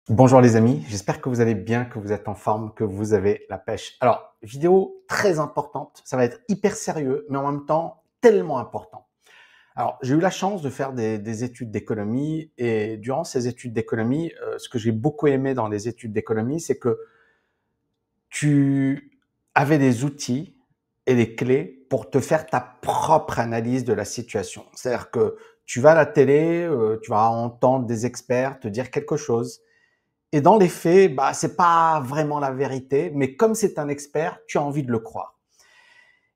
Bonjour les amis, j'espère que vous allez bien, que vous êtes en forme, que vous avez la pêche. Alors, vidéo très importante, ça va être hyper sérieux, mais en même temps tellement important. Alors, j'ai eu la chance de faire des études d'économie et durant ces études d'économie, ce que j'ai beaucoup aimé dans les études d'économie, c'est que tu avais des outils et des clés pour te faire ta propre analyse de la situation. C'est-à-dire que tu vas à la télé, tu vas entendre des experts te dire quelque chose, et dans les faits, bah, c'est pas vraiment la vérité, mais comme c'est un expert, tu as envie de le croire.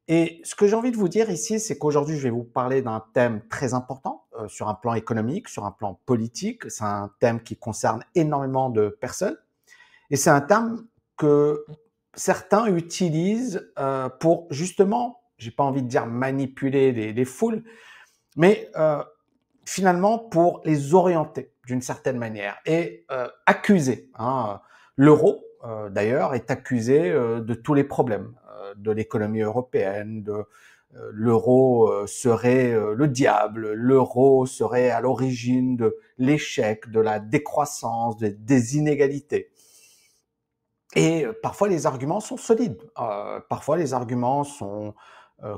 Et ce que j'ai envie de vous dire ici, c'est qu'aujourd'hui, je vais vous parler d'un thème très important sur un plan économique, sur un plan politique. C'est un thème qui concerne énormément de personnes. Et c'est un thème que certains utilisent pour justement, j'ai pas envie de dire manipuler les foules, mais finalement pour les orienter d'une certaine manière et accuser. Hein. L'euro, d'ailleurs, est accusé de tous les problèmes de l'économie européenne, de l'euro serait le diable, l'euro serait à l'origine de l'échec, de la décroissance, des inégalités. Et parfois les arguments sont solides, parfois les arguments sont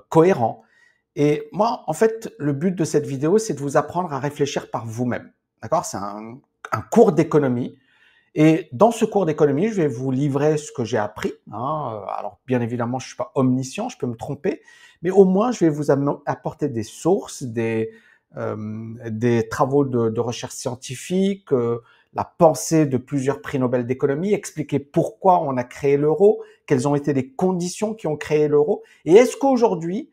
cohérents. Et moi, en fait, le but de cette vidéo, c'est de vous apprendre à réfléchir par vous-même. D'accord? C'est un cours d'économie. Et dans ce cours d'économie, je vais vous livrer ce que j'ai appris. Hein. Alors, bien évidemment, je suis pas omniscient, je peux me tromper, mais au moins, je vais vous apporter des sources, des travaux de recherche scientifique, la pensée de plusieurs prix Nobel d'économie, expliquer pourquoi on a créé l'euro, quelles ont été les conditions qui ont créé l'euro, et est-ce qu'aujourd'hui,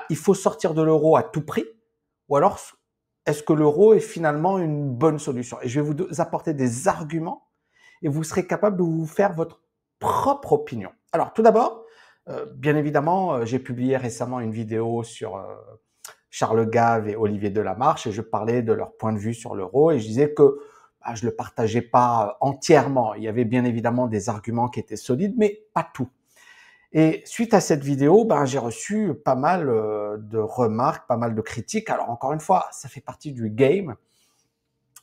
il faut sortir de l'euro à tout prix, ou alors est-ce que l'euro est finalement une bonne solution? Et je vais vous apporter des arguments et vous serez capable de vous faire votre propre opinion. Alors tout d'abord, bien évidemment, j'ai publié récemment une vidéo sur Charles Gave et Olivier Delamarche et je parlais de leur point de vue sur l'euro et je disais que je le partageais pas entièrement. Il y avait bien évidemment des arguments qui étaient solides, mais pas tout. Et suite à cette vidéo, j'ai reçu pas mal de remarques, pas mal de critiques. Alors encore une fois, ça fait partie du game.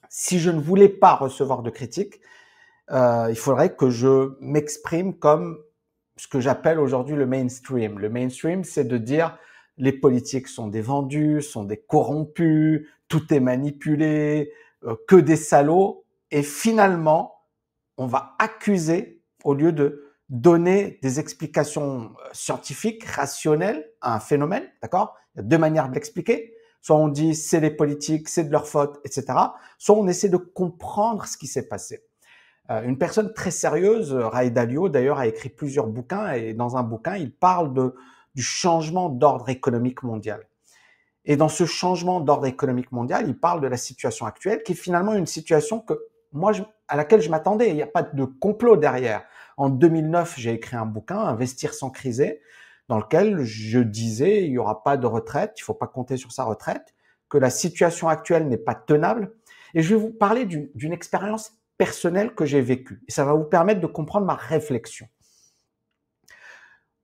Si je ne voulais pas recevoir de critiques, il faudrait que je m'exprime comme ce que j'appelle aujourd'hui le mainstream. Le mainstream, c'est de dire les politiques sont des vendus, sont des corrompus, tout est manipulé, que des salauds. Et finalement, on va accuser, au lieu de donner des explications scientifiques, rationnelles à un phénomène, d'accord? Il y a deux manières de l'expliquer. Soit on dit c'est les politiques, c'est de leur faute, etc. Soit on essaie de comprendre ce qui s'est passé. Une personne très sérieuse, Ray Dalio, d'ailleurs, a écrit plusieurs bouquins et dans un bouquin, il parle du changement d'ordre économique mondial. Et dans ce changement d'ordre économique mondial, il parle de la situation actuelle, qui est finalement une situation que moi, à laquelle je m'attendais. Il n'y a pas de complot derrière. En 2009, j'ai écrit un bouquin, Investir sans criser, dans lequel je disais il n'y aura pas de retraite, il ne faut pas compter sur sa retraite, que la situation actuelle n'est pas tenable. Et je vais vous parler d'une expérience personnelle que j'ai vécue. Et ça va vous permettre de comprendre ma réflexion.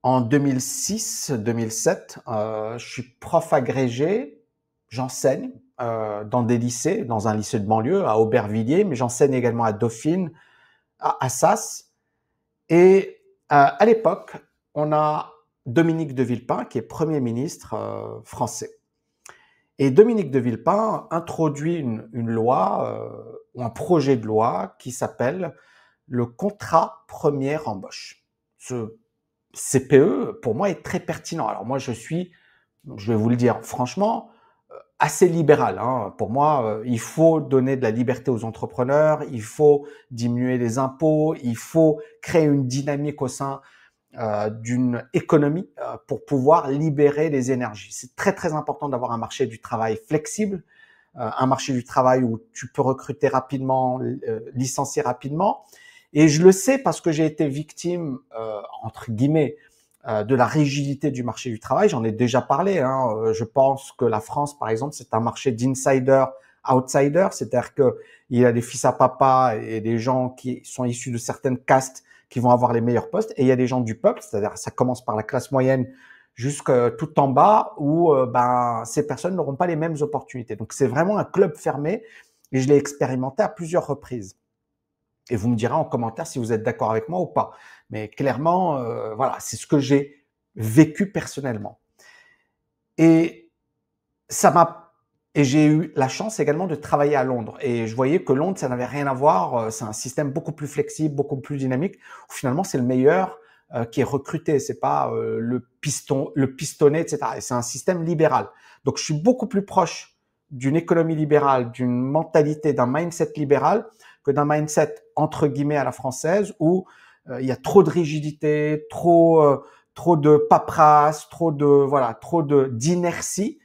En 2006-2007, je suis prof agrégé, j'enseigne dans des lycées, dans un lycée de banlieue à Aubervilliers, mais j'enseigne également à Dauphine, à Assas. Et à l'époque, on a Dominique de Villepin, qui est Premier ministre français. Et Dominique de Villepin introduit une loi, ou un projet de loi qui s'appelle le contrat première embauche. Ce CPE, pour moi, est très pertinent. Alors moi, je vais vous le dire franchement, assez libéral. Hein. Pour moi, il faut donner de la liberté aux entrepreneurs, il faut diminuer les impôts, il faut créer une dynamique au sein d'une économie pour pouvoir libérer les énergies. C'est très très important d'avoir un marché du travail flexible, un marché du travail où tu peux recruter rapidement, licencier rapidement. Et je le sais parce que j'ai été victime, entre guillemets, de la rigidité du marché du travail. J'en ai déjà parlé. Hein. Je pense que la France, par exemple, c'est un marché d'insider, outsider, c'est-à-dire que il y a des fils à papa et des gens qui sont issus de certaines castes qui vont avoir les meilleurs postes, et il y a des gens du peuple, c'est-à-dire ça commence par la classe moyenne jusqu'à tout en bas, où ces personnes n'auront pas les mêmes opportunités. Donc c'est vraiment un club fermé, et je l'ai expérimenté à plusieurs reprises. Et vous me direz en commentaire si vous êtes d'accord avec moi ou pas. Mais clairement, voilà, c'est ce que j'ai vécu personnellement. Et ça m'a et j'ai eu la chance également de travailler à Londres. Et je voyais que Londres, ça n'avait rien à voir. C'est un système beaucoup plus flexible, beaucoup plus dynamique. Où finalement, c'est le meilleur qui est recruté. C'est pas le pistonné, etc. Et c'est un système libéral. Donc, je suis beaucoup plus proche d'une économie libérale, d'une mentalité, d'un mindset libéral que d'un mindset entre guillemets à la française où il y a trop de rigidité, trop de paperasse, trop de d'inertie.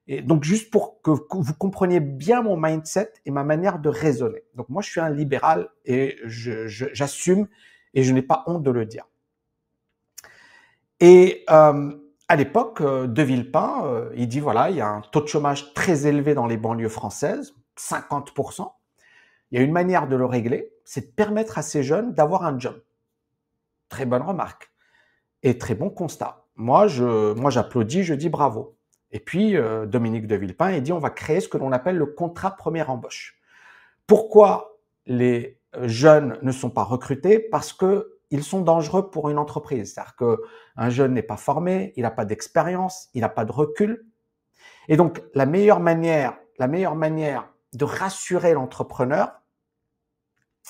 Et donc, juste pour que vous compreniez bien mon mindset et ma manière de raisonner. Donc, moi, je suis un libéral et j'assume et je n'ai pas honte de le dire. Et à l'époque, De Villepin, il dit, voilà, il y a un taux de chômage très élevé dans les banlieues françaises, 50%. Il y a une manière de le régler, c'est de permettre à ces jeunes d'avoir un job. Très bonne remarque et très bon constat. Moi, j'applaudis, je dis bravo. Et puis, Dominique de Villepin, il dit, on va créer ce que l'on appelle le contrat première embauche. Pourquoi les jeunes ne sont pas recrutés? Parce que ils sont dangereux pour une entreprise. C'est-à-dire qu'un jeune n'est pas formé, il n'a pas d'expérience, il n'a pas de recul. Et donc, la meilleure manière de rassurer l'entrepreneur,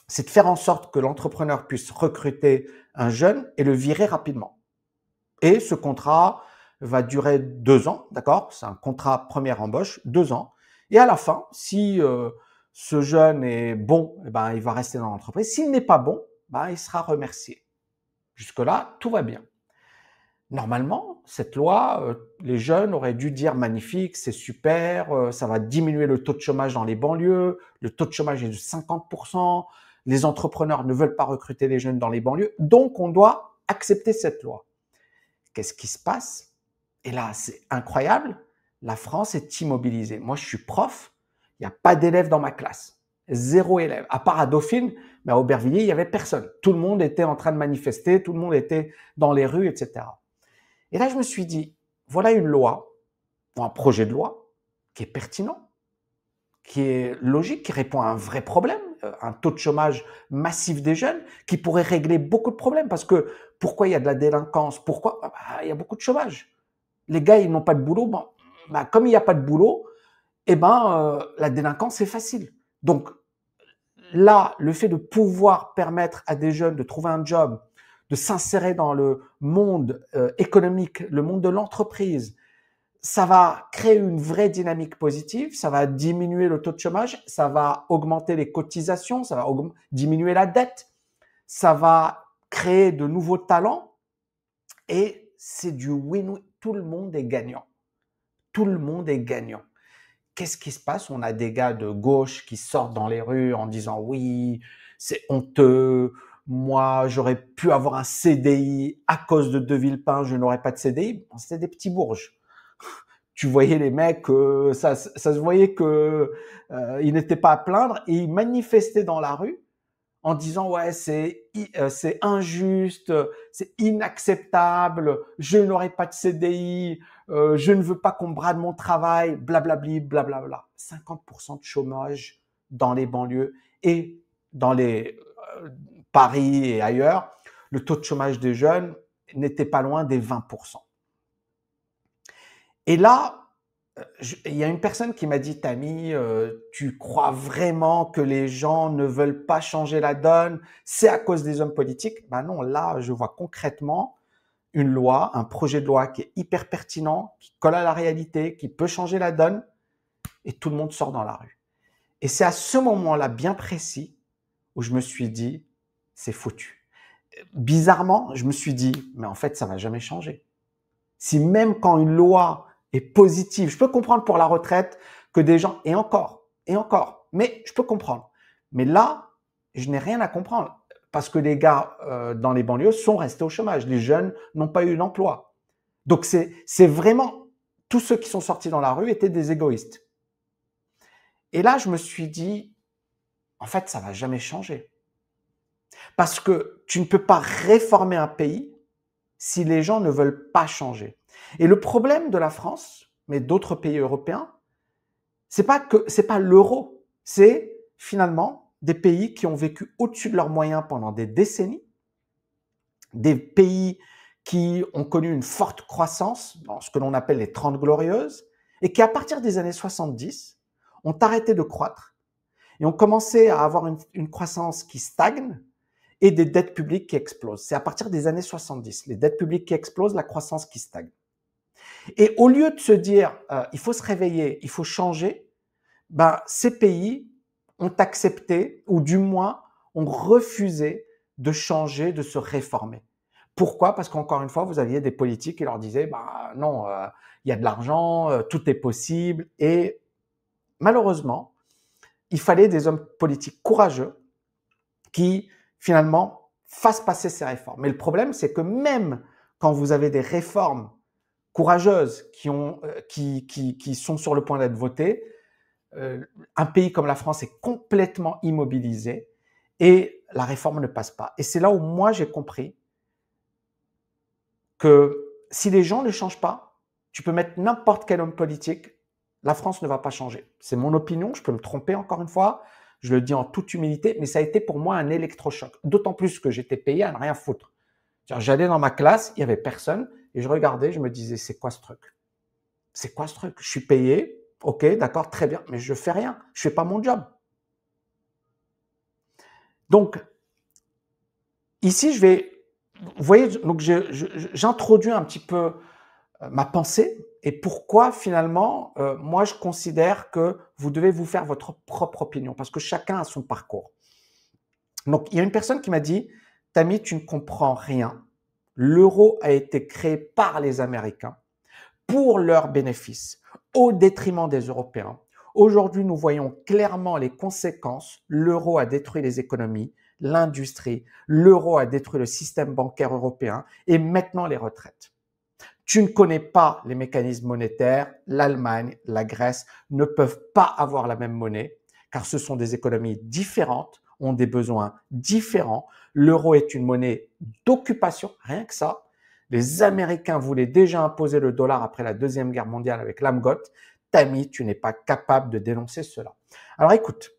c'est de faire en sorte que l'entrepreneur puisse recruter un jeune et le virer rapidement. Et ce contrat va durer 2 ans, d'accord? C'est un contrat première embauche, 2 ans. Et à la fin, si ce jeune est bon, eh ben, il va rester dans l'entreprise. S'il n'est pas bon, ben, il sera remercié. Jusque-là, tout va bien. Normalement, cette loi, les jeunes auraient dû dire magnifique, c'est super, ça va diminuer le taux de chômage dans les banlieues, le taux de chômage est de 50%, les entrepreneurs ne veulent pas recruter les jeunes dans les banlieues, donc on doit accepter cette loi. Qu'est-ce qui se passe? Et là, c'est incroyable, la France est immobilisée. Moi, je suis prof, il n'y a pas d'élèves dans ma classe. 0 élève. À part à Dauphine, mais à Aubervilliers, il n'y avait personne. Tout le monde était en train de manifester, tout le monde était dans les rues, etc. Et là, je me suis dit, voilà une loi, ou un projet de loi, qui est pertinent, qui est logique, qui répond à un vrai problème, un taux de chômage massif des jeunes, qui pourrait régler beaucoup de problèmes. Parce que pourquoi il y a de la délinquance? Pourquoi? Il y a beaucoup de chômage. Les gars, ils n'ont pas de boulot. Bon, comme il n'y a pas de boulot, la délinquance, c'est facile. Donc là, le fait de pouvoir permettre à des jeunes de trouver un job, de s'insérer dans le monde économique, le monde de l'entreprise, ça va créer une vraie dynamique positive, ça va diminuer le taux de chômage, ça va augmenter les cotisations, ça va diminuer la dette, ça va créer de nouveaux talents et c'est du win-win. Tout le monde est gagnant. Tout le monde est gagnant. Qu'est-ce qui se passe? On a des gars de gauche qui sortent dans les rues en disant oui, c'est honteux, moi j'aurais pu avoir un CDI à cause de Villepin, je n'aurais pas de CDI. C'était des petits bourges. Tu voyais les mecs, ça se voyait que ils n'étaient pas à plaindre et ils manifestaient dans la rue en disant ouais c'est injuste, c'est inacceptable, je n'aurai pas de CDI, je ne veux pas qu'on me brade mon travail, blablabli, blablabla. 50% de chômage dans les banlieues et dans les Paris et ailleurs, le taux de chômage des jeunes n'était pas loin des 20%. Et là, il y a une personne qui m'a dit, Tammy, tu crois vraiment que les gens ne veulent pas changer la donne? C'est à cause des hommes politiques? Ben non, là, je vois concrètement une loi, un projet de loi qui est hyper pertinent, qui colle à la réalité, qui peut changer la donne, et tout le monde sort dans la rue. Et c'est à ce moment-là bien précis où je me suis dit, c'est foutu. Bizarrement, je me suis dit, mais en fait, ça va jamais changer. Si même quand une loi est positive, je peux comprendre pour la retraite que des gens, et encore, mais je peux comprendre. Mais là, je n'ai rien à comprendre parce que les gars dans les banlieues sont restés au chômage. Les jeunes n'ont pas eu d'emploi. Donc c'est vraiment, tous ceux qui sont sortis dans la rue étaient des égoïstes. Et là, je me suis dit, en fait, ça va jamais changer. Parce que tu ne peux pas réformer un pays si les gens ne veulent pas changer. Et le problème de la France, mais d'autres pays européens, c'est pas l'euro, c'est finalement des pays qui ont vécu au-dessus de leurs moyens pendant des décennies, des pays qui ont connu une forte croissance dans ce que l'on appelle les 30 glorieuses, et qui, à partir des années 70, ont arrêté de croître et ont commencé à avoir une croissance qui stagne et des dettes publiques qui explosent. C'est à partir des années 70, les dettes publiques qui explosent, la croissance qui stagne. Et au lieu de se dire, il faut se réveiller, il faut changer, ben, ces pays ont accepté, ou du moins ont refusé de changer, de se réformer. Pourquoi? Parce qu'encore une fois, vous aviez des politiques qui leur disaient, bah non, il y a de l'argent, tout est possible. Et malheureusement, il fallait des hommes politiques courageux qui, finalement, fassent passer ces réformes. Mais le problème, c'est que même quand vous avez des réformes courageuses qui sont sur le point d'être votées, un pays comme la France est complètement immobilisé et la réforme ne passe pas. Et c'est là où moi j'ai compris que si les gens ne changent pas, tu peux mettre n'importe quel homme politique, la France ne va pas changer. C'est mon opinion, je peux me tromper encore une fois, je le dis en toute humilité, mais ça a été pour moi un électrochoc. D'autant plus que j'étais payé à ne rien foutre. J'allais dans ma classe, il n'y avait personne, et je regardais, je me disais, c'est quoi ce truc? C'est quoi ce truc? Je suis payé, ok, d'accord, très bien, mais je fais rien, je fais pas mon job. Donc, ici, vous voyez, donc j'introduis un petit peu ma pensée et pourquoi finalement, moi, je considère que vous devez vous faire votre propre opinion parce que chacun a son parcours. Donc, il y a une personne qui m'a dit, Tammy, tu ne comprends rien. L'euro a été créé par les Américains pour leurs bénéfices, au détriment des Européens. Aujourd'hui, nous voyons clairement les conséquences. L'euro a détruit les économies, l'industrie, l'euro a détruit le système bancaire européen et maintenant les retraites. Tu ne connais pas les mécanismes monétaires, l'Allemagne, la Grèce ne peuvent pas avoir la même monnaie car ce sont des économies différentes, ont des besoins différents. L'euro est une monnaie d'occupation, rien que ça. Les Américains voulaient déjà imposer le dollar après la Deuxième Guerre mondiale avec l'Amgot. Tammy, tu n'es pas capable de dénoncer cela. Alors écoute,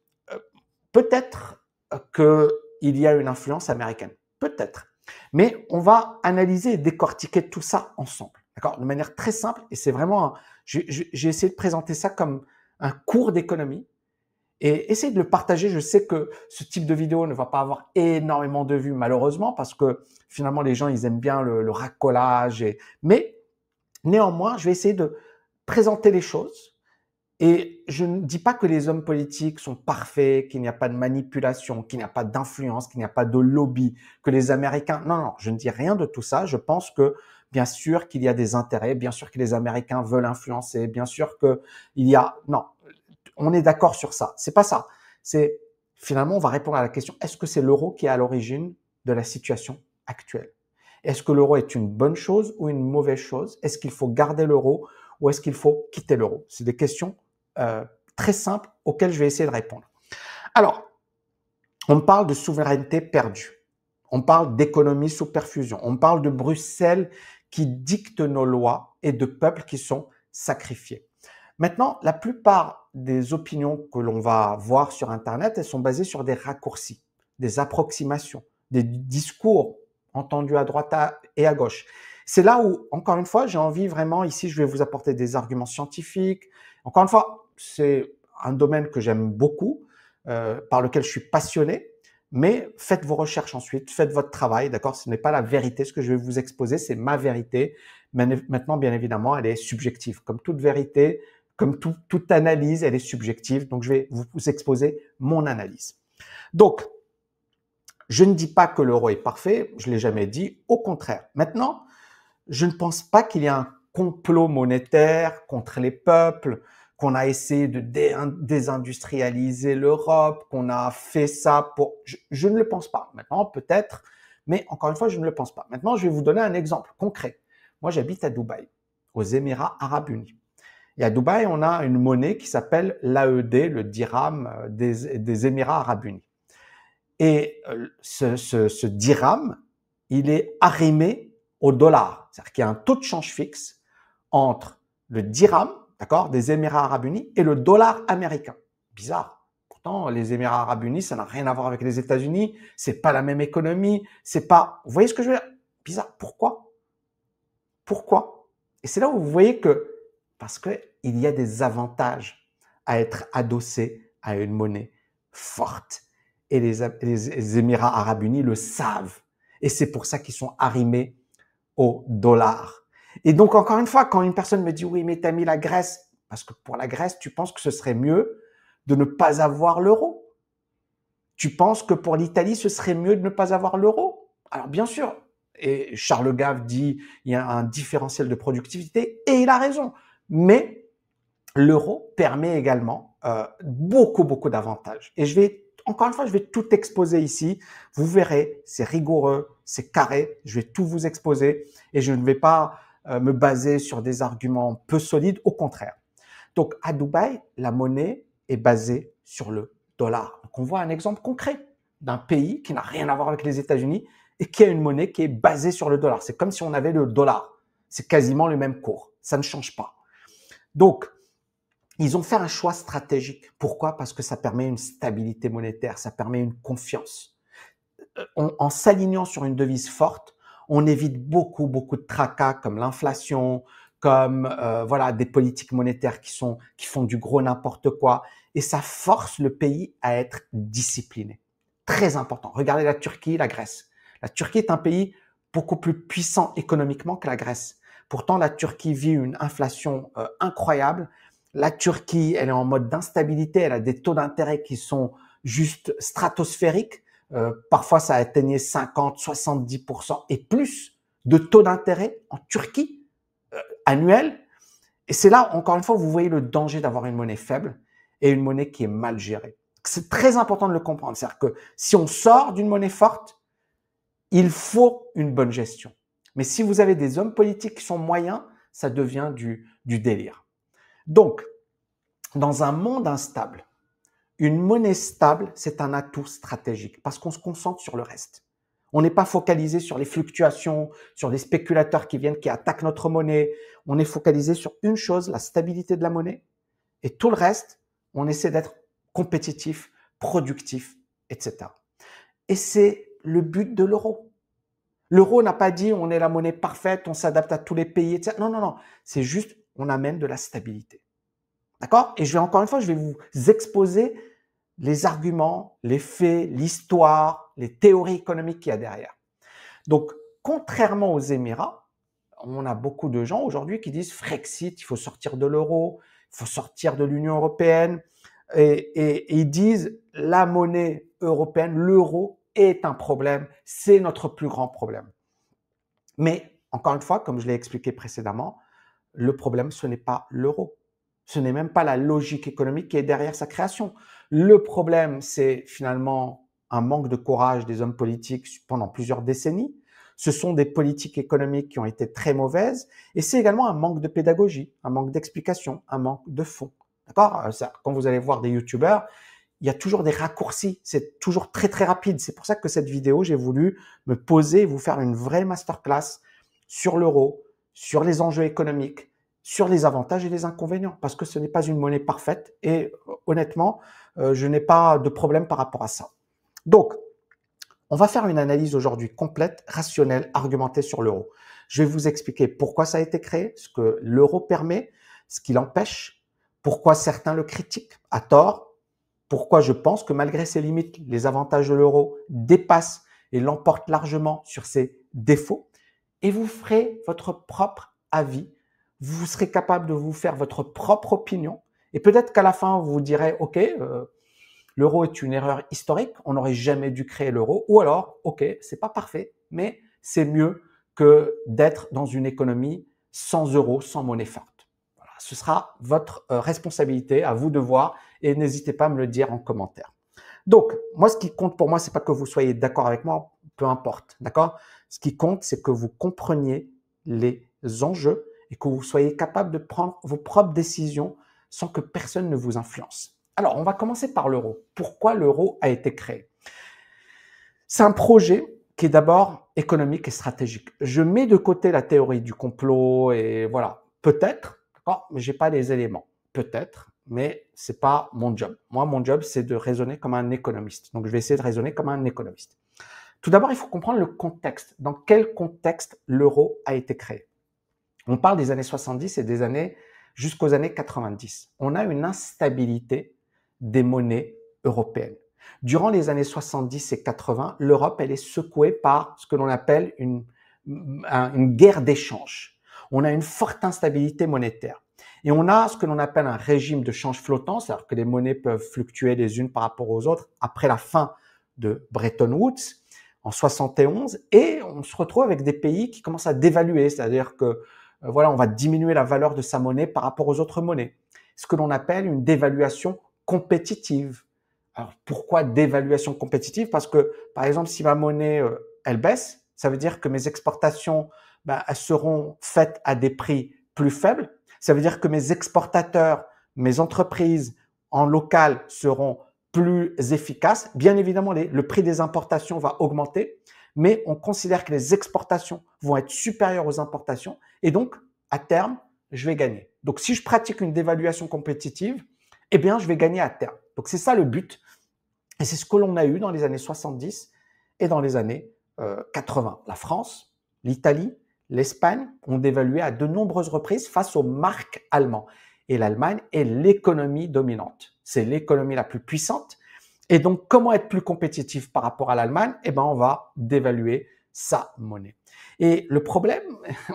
peut-être qu'il y a une influence américaine, peut-être. Mais on va analyser et décortiquer tout ça ensemble, d'accord, de manière très simple. Et c'est vraiment, j'ai essayé de présenter ça comme un cours d'économie et essayer de le partager. Je sais que ce type de vidéo ne va pas avoir énormément de vues, malheureusement, parce que finalement, les gens, ils aiment bien le racolage. Mais néanmoins, je vais essayer de présenter les choses. Et je ne dis pas que les hommes politiques sont parfaits, qu'il n'y a pas de manipulation, qu'il n'y a pas d'influence, qu'il n'y a pas de lobby, que les Américains… Non, non, je ne dis rien de tout ça. Je pense que, bien sûr, qu'il y a des intérêts, bien sûr que les Américains veulent influencer, bien sûr qu'il y a… Non, on est d'accord sur ça. C'est pas ça. C'est finalement, on va répondre à la question, est-ce que c'est l'euro qui est à l'origine de la situation actuelle? Est-ce que l'euro est une bonne chose ou une mauvaise chose? Est-ce qu'il faut garder l'euro ou est-ce qu'il faut quitter l'euro? C'est des questions très simples auxquelles je vais essayer de répondre. Alors, on parle de souveraineté perdue. On parle d'économie sous perfusion. On parle de Bruxelles qui dicte nos lois et de peuples qui sont sacrifiés. Maintenant, la plupart des opinions que l'on va voir sur Internet, elles sont basées sur des raccourcis, des approximations, des discours entendus à droite et à gauche. C'est là où, encore une fois, j'ai envie vraiment, ici, je vais vous apporter des arguments scientifiques. Encore une fois, c'est un domaine que j'aime beaucoup, par lequel je suis passionné, mais faites vos recherches ensuite, faites votre travail, d'accord? Ce n'est pas la vérité, ce que je vais vous exposer, c'est ma vérité. Mais maintenant, bien évidemment, elle est subjective. Comme toute vérité, comme toute analyse, elle est subjective. Donc, je vais vous exposer mon analyse. Donc, je ne dis pas que l'euro est parfait, je l'ai jamais dit, au contraire. Maintenant, je ne pense pas qu'il y ait un complot monétaire contre les peuples, qu'on a essayé de désindustrialiser l'Europe, qu'on a fait ça pour… Je ne le pense pas. Maintenant, peut-être, mais encore une fois, je ne le pense pas. Maintenant, je vais vous donner un exemple concret. Moi, j'habite à Dubaï, aux Émirats Arabes Unis. Et à Dubaï, on a une monnaie qui s'appelle l'AED, le dirham des Émirats Arabes Unis. Et ce dirham, il est arrimé au dollar. C'est-à-dire qu'il y a un taux de change fixe entre le dirham, d'accord, des Émirats Arabes Unis et le dollar américain. Bizarre. Pourtant, les Émirats Arabes Unis, ça n'a rien à voir avec les États-Unis. C'est pas la même économie. C'est pas. Vous voyez ce que je veux dire? Bizarre. Pourquoi? Pourquoi? Et c'est là où vous voyez que parce que il y a des avantages à être adossé à une monnaie forte. Et les Émirats Arabes Unis le savent. Et c'est pour ça qu'ils sont arrimés au dollar. Et donc, encore une fois, quand une personne me dit « Oui, mais t'as mis la Grèce », parce que pour la Grèce, tu penses que ce serait mieux de ne pas avoir l'euro. Tu penses que pour l'Italie, ce serait mieux de ne pas avoir l'euro. Alors, bien sûr, et Charles Gave dit il y a un différentiel de productivité, et il a raison. Mais l'euro permet également beaucoup d'avantages. Et encore une fois, je vais tout exposer ici. Vous verrez, c'est rigoureux, c'est carré. Je vais tout vous exposer et je ne vais pas me baser sur des arguments peu solides. Au contraire. Donc, à Dubaï, la monnaie est basée sur le dollar. Donc, on voit un exemple concret d'un pays qui n'a rien à voir avec les États-Unis et qui a une monnaie qui est basée sur le dollar. C'est comme si on avait le dollar. C'est quasiment le même cours. Ça ne change pas. Donc, ils ont fait un choix stratégique. Pourquoi? Parce que ça permet une stabilité monétaire, ça permet une confiance. En s'alignant sur une devise forte, on évite beaucoup de tracas comme l'inflation, comme voilà des politiques monétaires qui font du gros n'importe quoi, et ça force le pays à être discipliné. Très important. Regardez la Turquie, la Grèce. La Turquie est un pays beaucoup plus puissant économiquement que la Grèce. Pourtant, la Turquie vit une inflation incroyable. La Turquie, elle est en mode d'instabilité, elle a des taux d'intérêt qui sont juste stratosphériques. Parfois, ça atteignait 50, 70% et plus de taux d'intérêt en Turquie annuel. Et c'est là, encore une fois, vous voyez le danger d'avoir une monnaie faible et une monnaie qui est mal gérée. C'est très important de le comprendre. C'est-à-dire que si on sort d'une monnaie forte, il faut une bonne gestion. Mais si vous avez des hommes politiques qui sont moyens, ça devient du délire. Donc, dans un monde instable, une monnaie stable, c'est un atout stratégique parce qu'on se concentre sur le reste. On n'est pas focalisé sur les fluctuations, sur les spéculateurs qui viennent, qui attaquent notre monnaie. On est focalisé sur une chose, la stabilité de la monnaie. Et tout le reste, on essaie d'être compétitif, productif, etc. Et c'est le but de l'euro. L'euro n'a pas dit on est la monnaie parfaite, on s'adapte à tous les pays, etc. Non, non, non. C'est juste on amène de la stabilité. D'accord? Et encore une fois, je vais vous exposer les arguments, les faits, l'histoire, les théories économiques qu'il y a derrière. Donc, contrairement aux Émirats, on a beaucoup de gens aujourd'hui qui disent Frexit, il faut sortir de l'euro, il faut sortir de l'Union européenne, et ils disent la monnaie européenne, l'euro est un problème, c'est notre plus grand problème. Mais encore une fois, comme je l'ai expliqué précédemment, le problème, ce n'est pas l'euro. Ce n'est même pas la logique économique qui est derrière sa création. Le problème, c'est finalement un manque de courage des hommes politiques pendant plusieurs décennies. Ce sont des politiques économiques qui ont été très mauvaises et c'est également un manque de pédagogie, un manque d'explication, un manque de fond. D'accord? Quand vous allez voir des youtubeurs, il y a toujours des raccourcis, c'est toujours très rapide. C'est pour ça que cette vidéo, j'ai voulu me poser et vous faire une vraie masterclass sur l'euro, sur les enjeux économiques, sur les avantages et les inconvénients, parce que ce n'est pas une monnaie parfaite et honnêtement, je n'ai pas de problème par rapport à ça. Donc, on va faire une analyse aujourd'hui complète, rationnelle, argumentée sur l'euro. Je vais vous expliquer pourquoi ça a été créé, ce que l'euro permet, ce qui l'empêche, pourquoi certains le critiquent à tort, pourquoi je pense que malgré ses limites, les avantages de l'euro dépassent et l'emportent largement sur ses défauts, et vous ferez votre propre avis. Vous serez capable de vous faire votre propre opinion et peut-être qu'à la fin, vous vous direz « Ok, l'euro est une erreur historique, on n'aurait jamais dû créer l'euro. » Ou alors « Ok, c'est pas parfait, mais c'est mieux que d'être dans une économie sans euro, sans monnaie forte. » Voilà, ce sera votre responsabilité, à vous de voir et n'hésitez pas à me le dire en commentaire. Donc, moi, ce qui compte pour moi, c'est pas que vous soyez d'accord avec moi, peu importe, d'accord? Ce qui compte, c'est que vous compreniez les enjeux et que vous soyez capable de prendre vos propres décisions sans que personne ne vous influence. Alors, on va commencer par l'euro. Pourquoi l'euro a été créé? C'est un projet qui est d'abord économique et stratégique. Je mets de côté la théorie du complot et voilà, peut-être, d'accord, mais j'ai pas les éléments. Peut-être, mais c'est pas mon job. Moi, mon job, c'est de raisonner comme un économiste. Donc, je vais essayer de raisonner comme un économiste. Tout d'abord, il faut comprendre le contexte. Dans quel contexte l'euro a été créé? On parle des années 70 et des années jusqu'aux années 90. On a une instabilité des monnaies européennes. Durant les années 70 et 80, l'Europe, elle est secouée par ce que l'on appelle une guerre d'échange. On a une forte instabilité monétaire. Et on a ce que l'on appelle un régime de change flottant, c'est-à-dire que les monnaies peuvent fluctuer les unes par rapport aux autres après la fin de Bretton Woods en 71, et on se retrouve avec des pays qui commencent à dévaluer, c'est-à-dire que voilà, on va diminuer la valeur de sa monnaie par rapport aux autres monnaies. Ce que l'on appelle une dévaluation compétitive. Alors, pourquoi dévaluation compétitive? Parce que, par exemple, si ma monnaie, elle baisse, ça veut dire que mes exportations, elles seront faites à des prix plus faibles. Ça veut dire que mes exportateurs, mes entreprises en local seront plus efficaces. Bien évidemment, le prix des importations va augmenter, mais on considère que les exportations vont être supérieures aux importations et donc, à terme, je vais gagner. Donc, si je pratique une dévaluation compétitive, eh bien, je vais gagner à terme. Donc, c'est ça le but. Et c'est ce que l'on a eu dans les années 70 et dans les années 80. La France, l'Italie, l'Espagne ont dévalué à de nombreuses reprises face aux marques allemandes. Et l'Allemagne est l'économie dominante. C'est l'économie la plus puissante. Et donc, comment être plus compétitif par rapport à l'Allemagne? Eh bien, on va dévaluer sa monnaie. Et le problème,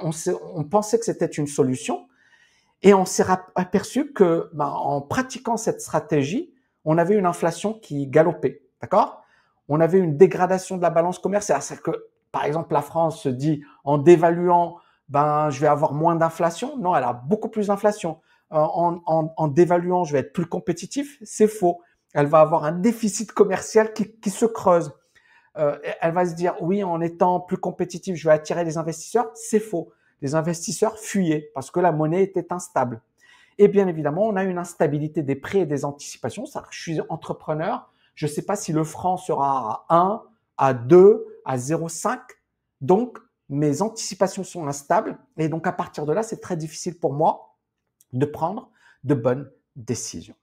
on pensait que c'était une solution et on s'est aperçu que, en pratiquant cette stratégie, on avait une inflation qui galopait, d'accord? On avait une dégradation de la balance commerciale. C'est-à-dire que, par exemple, la France se dit, en dévaluant, je vais avoir moins d'inflation. Non, elle a beaucoup plus d'inflation. En dévaluant, je vais être plus compétitif. C'est faux. Elle va avoir un déficit commercial qui se creuse. Elle va se dire, oui, en étant plus compétitif, je vais attirer les investisseurs. C'est faux. Les investisseurs fuyaient parce que la monnaie était instable. Et bien évidemment, on a une instabilité des prix et des anticipations. Je suis entrepreneur, je ne sais pas si le franc sera à 1, à 2, à 0,5. Donc, mes anticipations sont instables. Et donc, à partir de là, c'est très difficile pour moi de prendre de bonnes décisions.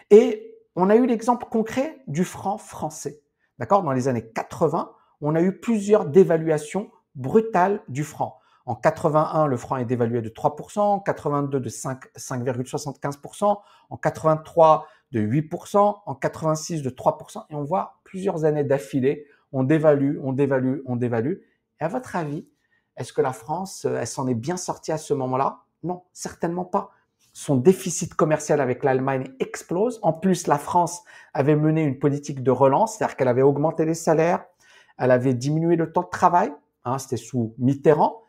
Et on a eu l'exemple concret du franc français. D'accord? Dans les années 80, on a eu plusieurs dévaluations brutales du franc. En 81, le franc est dévalué de 3%, en 82 de 5,75%, en 83 de 8%, en 86 de 3%. Et on voit plusieurs années d'affilée, on dévalue, on dévalue, on dévalue. Et à votre avis, est-ce que la France, elle s'en est bien sortie à ce moment-là? Non, certainement pas. Son déficit commercial avec l'Allemagne explose. En plus, la France avait mené une politique de relance, c'est-à-dire qu'elle avait augmenté les salaires, elle avait diminué le temps de travail, c'était sous Mitterrand.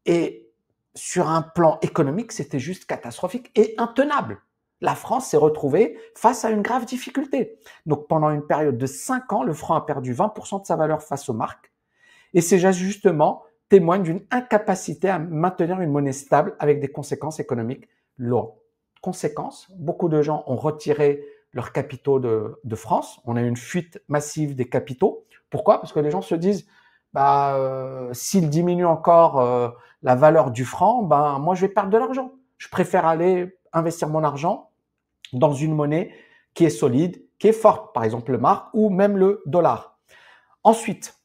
Et sur un plan économique, c'était juste catastrophique et intenable. La France s'est retrouvée face à une grave difficulté. Donc, pendant une période de 5 ans, le franc a perdu 20% de sa valeur face aux marques. Et ces ajustements témoignent d'une incapacité à maintenir une monnaie stable avec des conséquences économiques lourdes. Conséquence, beaucoup de gens ont retiré leurs capitaux de France. On a une fuite massive des capitaux. Pourquoi? Parce que les gens se disent, s'il diminue encore la valeur du franc, moi je vais perdre de l'argent. Je préfère aller investir mon argent dans une monnaie qui est solide, qui est forte, par exemple le mark ou même le dollar. Ensuite,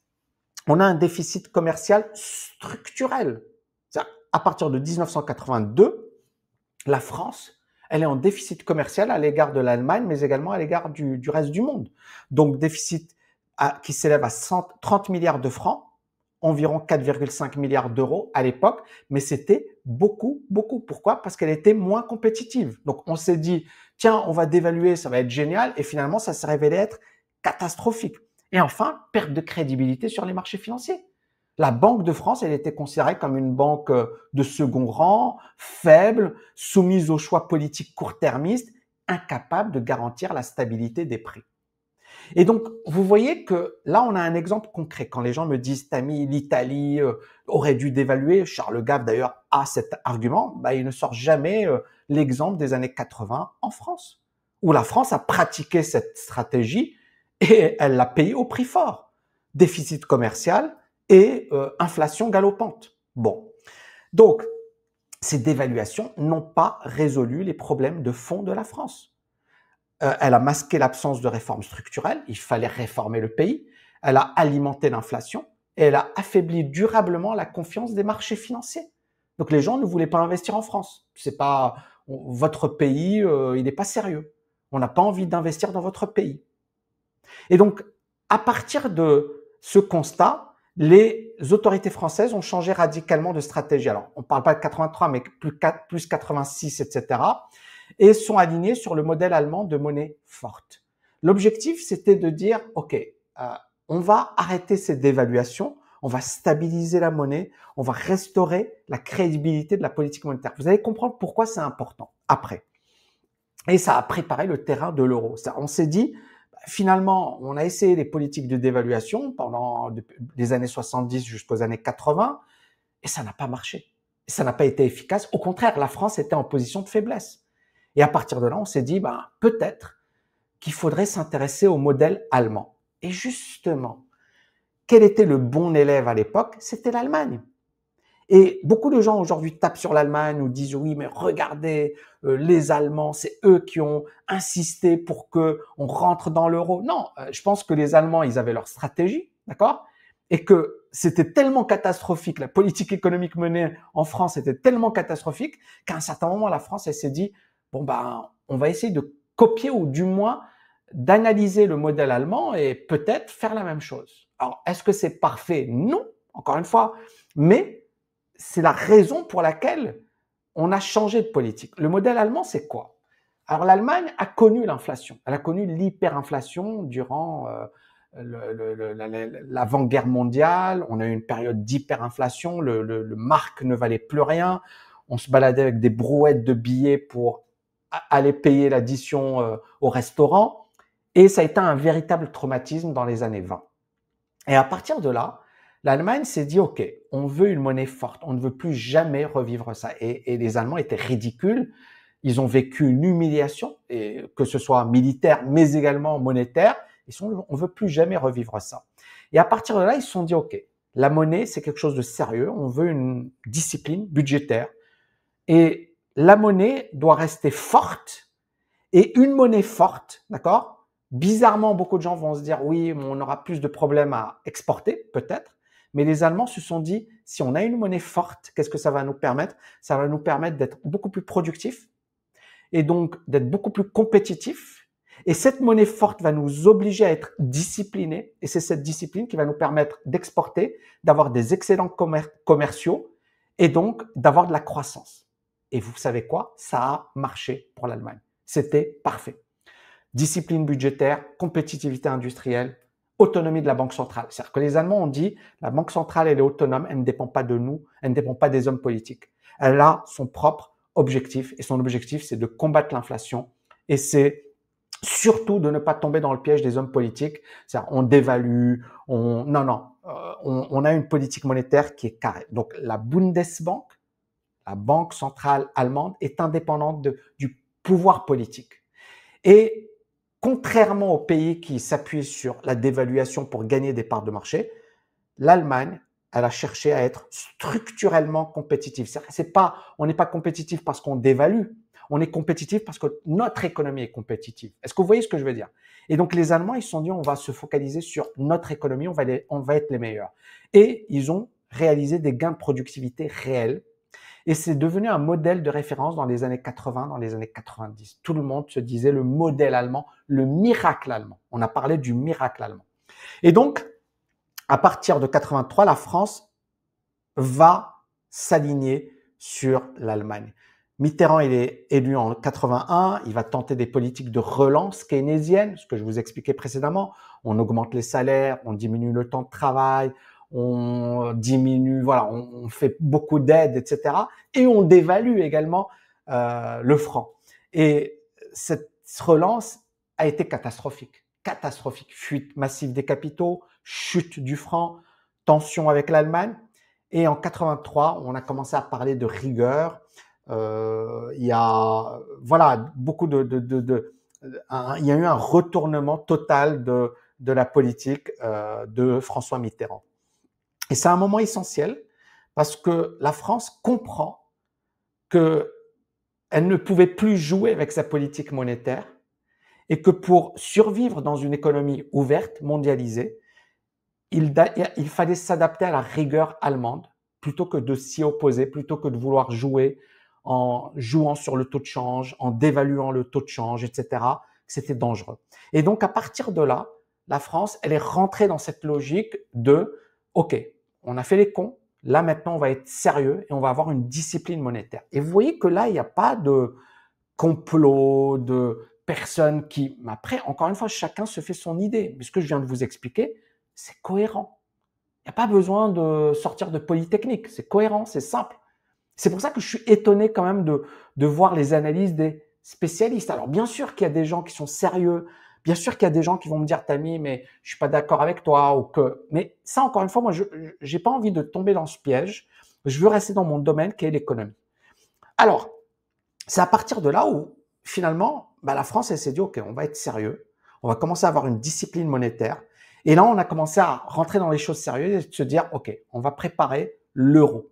on a un déficit commercial structurel. À partir de 1982, la France, elle est en déficit commercial à l'égard de l'Allemagne, mais également à l'égard du reste du monde. Donc, déficit qui s'élève à 30 milliards de francs, environ 4,5 milliards d'euros à l'époque, mais c'était beaucoup, beaucoup. Pourquoi? Parce qu'elle était moins compétitive. Donc, on s'est dit, tiens, on va dévaluer, ça va être génial, et finalement, ça s'est révélé être catastrophique. Et enfin, perte de crédibilité sur les marchés financiers. La Banque de France, elle était considérée comme une banque de second rang, faible, soumise aux choix politiques court-termistes, incapable de garantir la stabilité des prix. Et donc, vous voyez que là, on a un exemple concret. Quand les gens me disent, Tammy, l'Italie aurait dû dévaluer, Charles Gave d'ailleurs a cet argument, il ne sort jamais l'exemple des années 80 en France, où la France a pratiqué cette stratégie et elle l'a payé au prix fort. Déficit commercial et inflation galopante. Bon, donc, ces dévaluations n'ont pas résolu les problèmes de fond de la France. Elle a masqué l'absence de réformes structurelles, il fallait réformer le pays, elle a alimenté l'inflation et elle a affaibli durablement la confiance des marchés financiers. Donc les gens ne voulaient pas investir en France. C'est pas votre pays, il n'est pas sérieux. On n'a pas envie d'investir dans votre pays. Et donc, à partir de ce constat, les autorités françaises ont changé radicalement de stratégie. Alors, on ne parle pas de 83, mais plus 86, etc. Et sont alignés sur le modèle allemand de monnaie forte. L'objectif, c'était de dire, OK, on va arrêter ces dévaluations, on va stabiliser la monnaie, on va restaurer la crédibilité de la politique monétaire. Vous allez comprendre pourquoi c'est important après. Et ça a préparé le terrain de l'euro. On s'est dit, finalement, on a essayé les politiques de dévaluation pendant les années 70 jusqu'aux années 80 et ça n'a pas marché. Ça n'a pas été efficace. Au contraire, la France était en position de faiblesse. Et à partir de là, on s'est dit, peut-être qu'il faudrait s'intéresser au modèle allemand. Et justement, quel était le bon élève à l'époque? C'était l'Allemagne. Et beaucoup de gens aujourd'hui tapent sur l'Allemagne ou disent oui, mais regardez, les Allemands, c'est eux qui ont insisté pour que on rentre dans l'euro. Non, je pense que les Allemands, ils avaient leur stratégie, d'accord? Et que c'était tellement catastrophique, la politique économique menée en France était tellement catastrophique qu'à un certain moment, la France, elle s'est dit, bon, on va essayer de copier ou du moins d'analyser le modèle allemand et peut-être faire la même chose. Alors, est-ce que c'est parfait? Non, encore une fois, mais c'est la raison pour laquelle on a changé de politique. Le modèle allemand, c'est quoi? Alors, l'Allemagne a connu l'inflation. Elle a connu l'hyperinflation durant l'avant-guerre mondiale. On a eu une période d'hyperinflation. Le mark ne valait plus rien. On se baladait avec des brouettes de billets pour aller payer l'addition au restaurant. Et ça a été un véritable traumatisme dans les années 20. Et à partir de là, l'Allemagne s'est dit, OK, on veut une monnaie forte, on ne veut plus jamais revivre ça. Et les Allemands étaient ridicules, ils ont vécu une humiliation, et que ce soit militaire, mais également monétaire, on ne veut plus jamais revivre ça. Et à partir de là, ils se sont dit, OK, la monnaie, c'est quelque chose de sérieux, on veut une discipline budgétaire, et la monnaie doit rester forte, et une monnaie forte, d'accord? Bizarrement, beaucoup de gens vont se dire, oui, on aura plus de problèmes à exporter, peut-être. Mais les Allemands se sont dit, si on a une monnaie forte, qu'est-ce que ça va nous permettre? Ça va nous permettre d'être beaucoup plus productifs et donc d'être beaucoup plus compétitifs. Et cette monnaie forte va nous obliger à être disciplinés. Et c'est cette discipline qui va nous permettre d'exporter, d'avoir des excédents commerciaux et donc d'avoir de la croissance. Et vous savez quoi? Ça a marché pour l'Allemagne. C'était parfait. Discipline budgétaire, compétitivité industrielle, autonomie de la Banque centrale. C'est-à-dire que les Allemands ont dit, la Banque centrale, elle est autonome, elle ne dépend pas de nous, elle ne dépend pas des hommes politiques. Elle a son propre objectif, et son objectif, c'est de combattre l'inflation, et c'est surtout de ne pas tomber dans le piège des hommes politiques. C'est-à-dire, on dévalue, on a une politique monétaire qui est carrée. Donc, la Bundesbank, la Banque centrale allemande, est indépendante du pouvoir politique. Et contrairement aux pays qui s'appuient sur la dévaluation pour gagner des parts de marché, l'Allemagne, elle a cherché à être structurellement compétitive. On n'est pas compétitif parce qu'on dévalue, on est compétitif parce que notre économie est compétitive. Est-ce que vous voyez ce que je veux dire? Et donc les Allemands, ils se sont dit, on va se focaliser sur notre économie, on va être les meilleurs. Et ils ont réalisé des gains de productivité réels. Et c'est devenu un modèle de référence dans les années 80, dans les années 90. Tout le monde se disait le modèle allemand, le miracle allemand. On a parlé du miracle allemand. Et donc, à partir de 83, la France va s'aligner sur l'Allemagne. Mitterrand, il est élu en 81, il va tenter des politiques de relance keynésienne, ce que je vous expliquais précédemment. On augmente les salaires, on diminue le temps de travail, on diminue, voilà, on fait beaucoup d'aides, etc. Et on dévalue également le franc. Et cette relance a été catastrophique. Catastrophique. Fuite massive des capitaux, chute du franc, tension avec l'Allemagne. Et en 83, on a commencé à parler de rigueur. Il y a, voilà, beaucoup il y a eu un retournement total de la politique de François Mitterrand. Et c'est un moment essentiel parce que la France comprend qu'elle ne pouvait plus jouer avec sa politique monétaire et que pour survivre dans une économie ouverte, mondialisée, il fallait s'adapter à la rigueur allemande plutôt que de s'y opposer, plutôt que de vouloir jouer en jouant sur le taux de change, en dévaluant le taux de change, etc. C'était dangereux. Et donc, à partir de là, la France, elle est rentrée dans cette logique de « Ok, on a fait les cons, là maintenant on va être sérieux et on va avoir une discipline monétaire ». Et vous voyez que là, il n'y a pas de complot, de personnes qui… Mais après, encore une fois, chacun se fait son idée. Mais ce que je viens de vous expliquer, c'est cohérent. Il n'y a pas besoin de sortir de Polytechnique. C'est cohérent, c'est simple. C'est pour ça que je suis étonné quand même de voir les analyses des spécialistes. Alors, bien sûr qu'il y a des gens qui sont sérieux. Bien sûr qu'il y a des gens qui vont me dire, Tammy, mais je suis pas d'accord avec toi ou que… Mais ça, encore une fois, moi, je n'ai pas envie de tomber dans ce piège. Je veux rester dans mon domaine qui est l'économie. Alors, c'est à partir de là où, finalement, la France, elle s'est dit, OK, on va être sérieux. On va commencer à avoir une discipline monétaire. Et là, on a commencé à rentrer dans les choses sérieuses et de se dire, OK, on va préparer l'euro.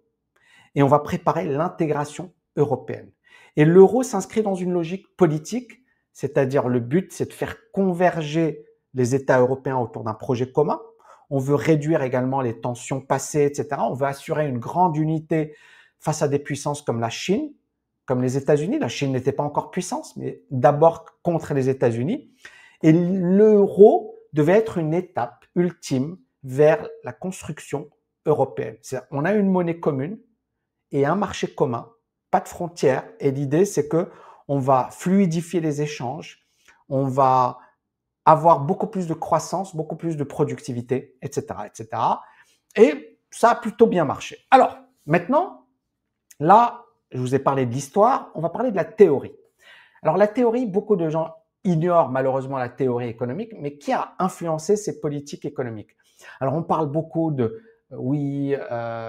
Et on va préparer l'intégration européenne. Et l'euro s'inscrit dans une logique politique, c'est-à-dire le but, c'est de faire converger les États européens autour d'un projet commun. On veut réduire également les tensions passées, etc. On veut assurer une grande unité face à des puissances comme la Chine, comme les États-Unis. La Chine n'était pas encore puissance, mais d'abord contre les États-Unis. Et l'euro devait être une étape ultime vers la construction européenne. C'est-à-dire, on a une monnaie commune et un marché commun, pas de frontières. Et l'idée, c'est que on va fluidifier les échanges, on va avoir beaucoup plus de croissance, beaucoup plus de productivité, etc., etc. Et ça a plutôt bien marché. Alors, maintenant, là, je vous ai parlé de l'histoire, on va parler de la théorie. Alors, la théorie, beaucoup de gens ignorent malheureusement la théorie économique, mais qui a influencé ces politiques économiques? Alors, on parle beaucoup de oui,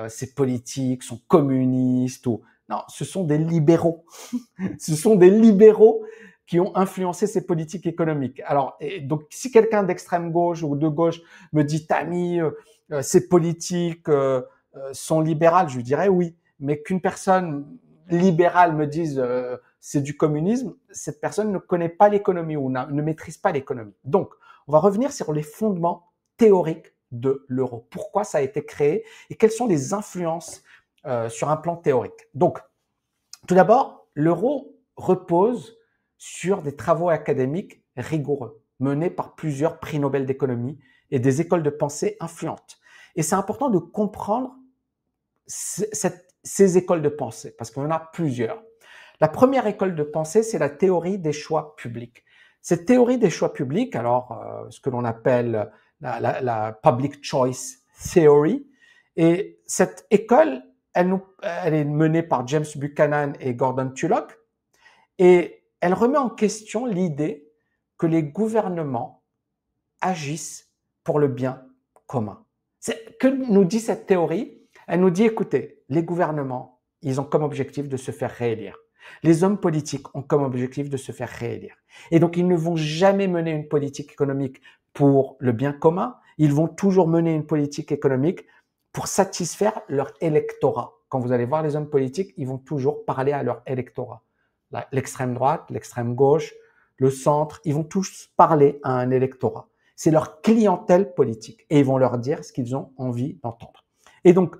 ces politiques sont communistes ou… Non, ce sont des libéraux. Ce sont des libéraux qui ont influencé ces politiques économiques. Alors, donc, si quelqu'un d'extrême gauche ou de gauche me dit, Tammy, ces politiques sont libérales, je lui dirais oui. Mais qu'une personne libérale me dise c'est du communisme, cette personne ne connaît pas l'économie ou ne maîtrise pas l'économie. Donc, on va revenir sur les fondements théoriques de l'euro. Pourquoi ça a été créé et quelles sont les influences sur un plan théorique. Donc, tout d'abord, l'euro repose sur des travaux académiques rigoureux, menés par plusieurs prix Nobel d'économie et des écoles de pensée influentes. Et c'est important de comprendre ces écoles de pensée, parce qu'il y en a plusieurs. La première école de pensée, c'est la théorie des choix publics. Cette théorie des choix publics, alors ce que l'on appelle la Public Choice Theory, et cette école, elle est menée par James Buchanan et Gordon Tullock, et elle remet en question l'idée que les gouvernements agissent pour le bien commun. Que nous dit cette théorie? Elle nous dit, écoutez, les gouvernements, ils ont comme objectif de se faire réélire. Les hommes politiques ont comme objectif de se faire réélire. Et donc, ils ne vont jamais mener une politique économique pour le bien commun. Ils vont toujours mener une politique économique pour satisfaire leur électorat. Quand vous allez voir les hommes politiques, ils vont toujours parler à leur électorat. L'extrême droite, l'extrême gauche, le centre, ils vont tous parler à un électorat. C'est leur clientèle politique et ils vont leur dire ce qu'ils ont envie d'entendre. Et donc,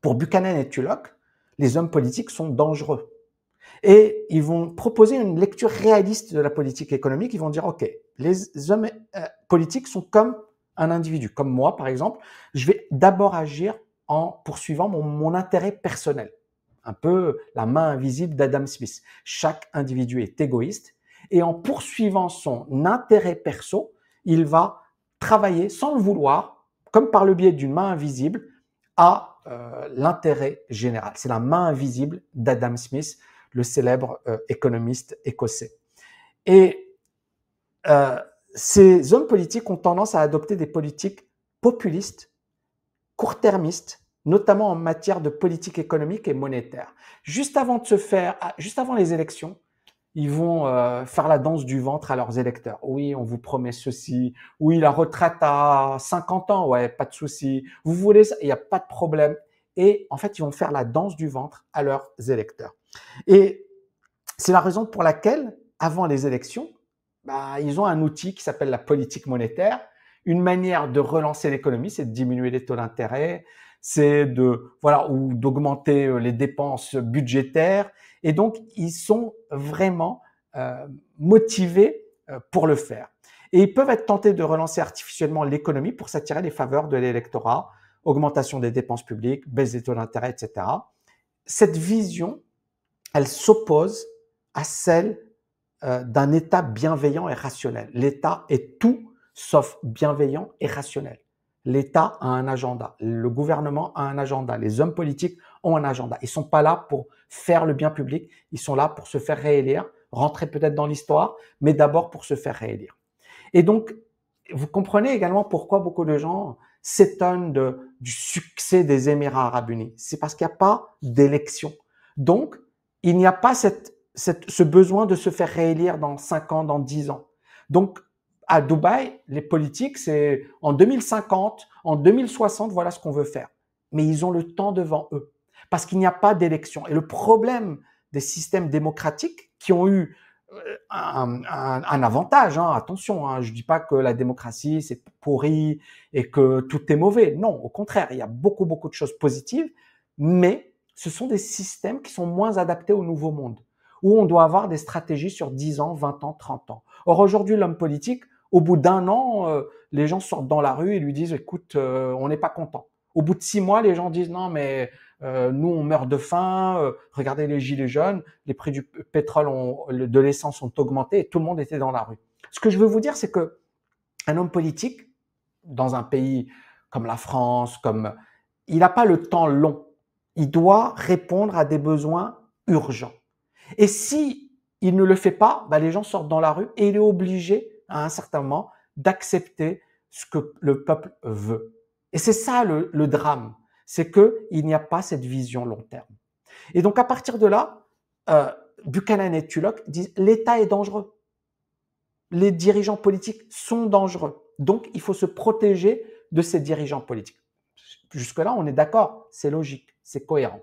pour Buchanan et Tullock, les hommes politiques sont dangereux. Et ils vont proposer une lecture réaliste de la politique économique. Ils vont dire, OK, les hommes politiques sont comme un individu. Comme moi, par exemple, je vais d'abord agir en poursuivant mon intérêt personnel. Un peu la main invisible d'Adam Smith. Chaque individu est égoïste et en poursuivant son intérêt perso, il va travailler sans le vouloir, comme par le biais d'une main invisible, à l'intérêt général. C'est la main invisible d'Adam Smith, le célèbre économiste écossais. Et ces hommes politiques ont tendance à adopter des politiques populistes, court-termistes, notamment en matière de politique économique et monétaire. Juste avant les élections, ils vont faire la danse du ventre à leurs électeurs. Oui, on vous promet ceci. Oui, la retraite à 50 ans, ouais, pas de souci. Vous voulez ça, il n'y a pas de problème. Et en fait, ils vont faire la danse du ventre à leurs électeurs. Et c'est la raison pour laquelle, avant les élections, ils ont un outil qui s'appelle la politique monétaire. Une manière de relancer l'économie, c'est de diminuer les taux d'intérêt, c'est ou d'augmenter les dépenses budgétaires. Et donc, ils sont vraiment motivés pour le faire. Et ils peuvent être tentés de relancer artificiellement l'économie pour s'attirer les faveurs de l'électorat, augmentation des dépenses publiques, baisse des taux d'intérêt, etc. Cette vision, elle s'oppose à celle d'un État bienveillant et rationnel. L'État est tout sauf bienveillant et rationnel. L'État a un agenda, le gouvernement a un agenda, les hommes politiques ont un agenda. Ils sont pas là pour faire le bien public, ils sont là pour se faire réélire, rentrer peut-être dans l'histoire, mais d'abord pour se faire réélire. Et donc, vous comprenez également pourquoi beaucoup de gens s'étonnent du succès des Émirats arabes unis. C'est parce qu'il n'y a pas d'élection. Donc, il n'y a pas ce besoin de se faire réélire dans 5 ans, dans 10 ans. Donc, à Dubaï, les politiques, c'est en 2050, en 2060, voilà ce qu'on veut faire. Mais ils ont le temps devant eux parce qu'il n'y a pas d'élection. Et le problème des systèmes démocratiques qui ont eu un avantage, attention, je ne dis pas que la démocratie c'est pourri et que tout est mauvais. Non, au contraire, il y a beaucoup de choses positives, mais ce sont des systèmes qui sont moins adaptés au nouveau monde, où on doit avoir des stratégies sur 10 ans, 20 ans, 30 ans. Or aujourd'hui, l'homme politique, au bout d'un an, les gens sortent dans la rue et lui disent « écoute, on n'est pas content ». Au bout de 6 mois, les gens disent « non, mais nous, on meurt de faim, regardez les gilets jaunes, les prix du pétrole, de l'essence ont augmenté et tout le monde était dans la rue ». Ce que je veux vous dire, c'est que un homme politique, dans un pays comme la France, il n'a pas le temps long. Il doit répondre à des besoins urgents. Et si il ne le fait pas, les gens sortent dans la rue et il est obligé, à un certain moment, d'accepter ce que le peuple veut. Et c'est ça le drame, c'est qu'il n'y a pas cette vision long terme. Et donc, à partir de là, Buchanan et Tullock disent « l'État est dangereux. Les dirigeants politiques sont dangereux. Donc, il faut se protéger de ces dirigeants politiques. » Jusque-là, on est d'accord, c'est logique, c'est cohérent.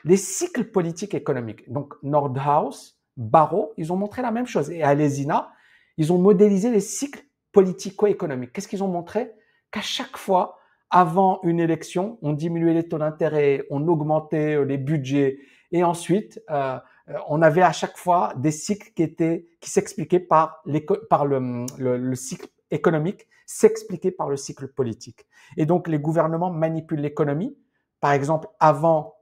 Les cycles politiques économiques, donc Nordhaus, Barrow, ils ont montré la même chose. Et Alesina, ils ont modélisé les cycles politico-économiques. Qu'est-ce qu'ils ont montré? Qu'à chaque fois, avant une élection, on diminuait les taux d'intérêt, on augmentait les budgets, et ensuite, on avait à chaque fois des cycles qui s'expliquaient par le cycle économique, s'expliquaient par le cycle politique. Et donc, les gouvernements manipulent l'économie. Par exemple, avant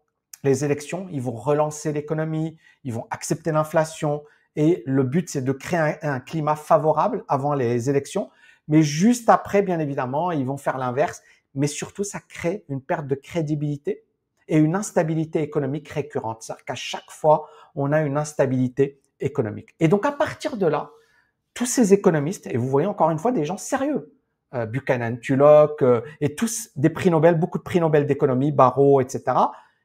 les élections, ils vont relancer l'économie, ils vont accepter l'inflation et le but, c'est de créer un climat favorable avant les élections. Mais juste après, bien évidemment, ils vont faire l'inverse. Mais surtout, ça crée une perte de crédibilité et une instabilité économique récurrente. C'est-à-dire qu'à chaque fois, on a une instabilité économique. Et donc, à partir de là, tous ces économistes, et vous voyez encore une fois des gens sérieux, Buchanan, Tullock, et tous des prix Nobel, beaucoup de prix Nobel d'économie, Barrow, etc.,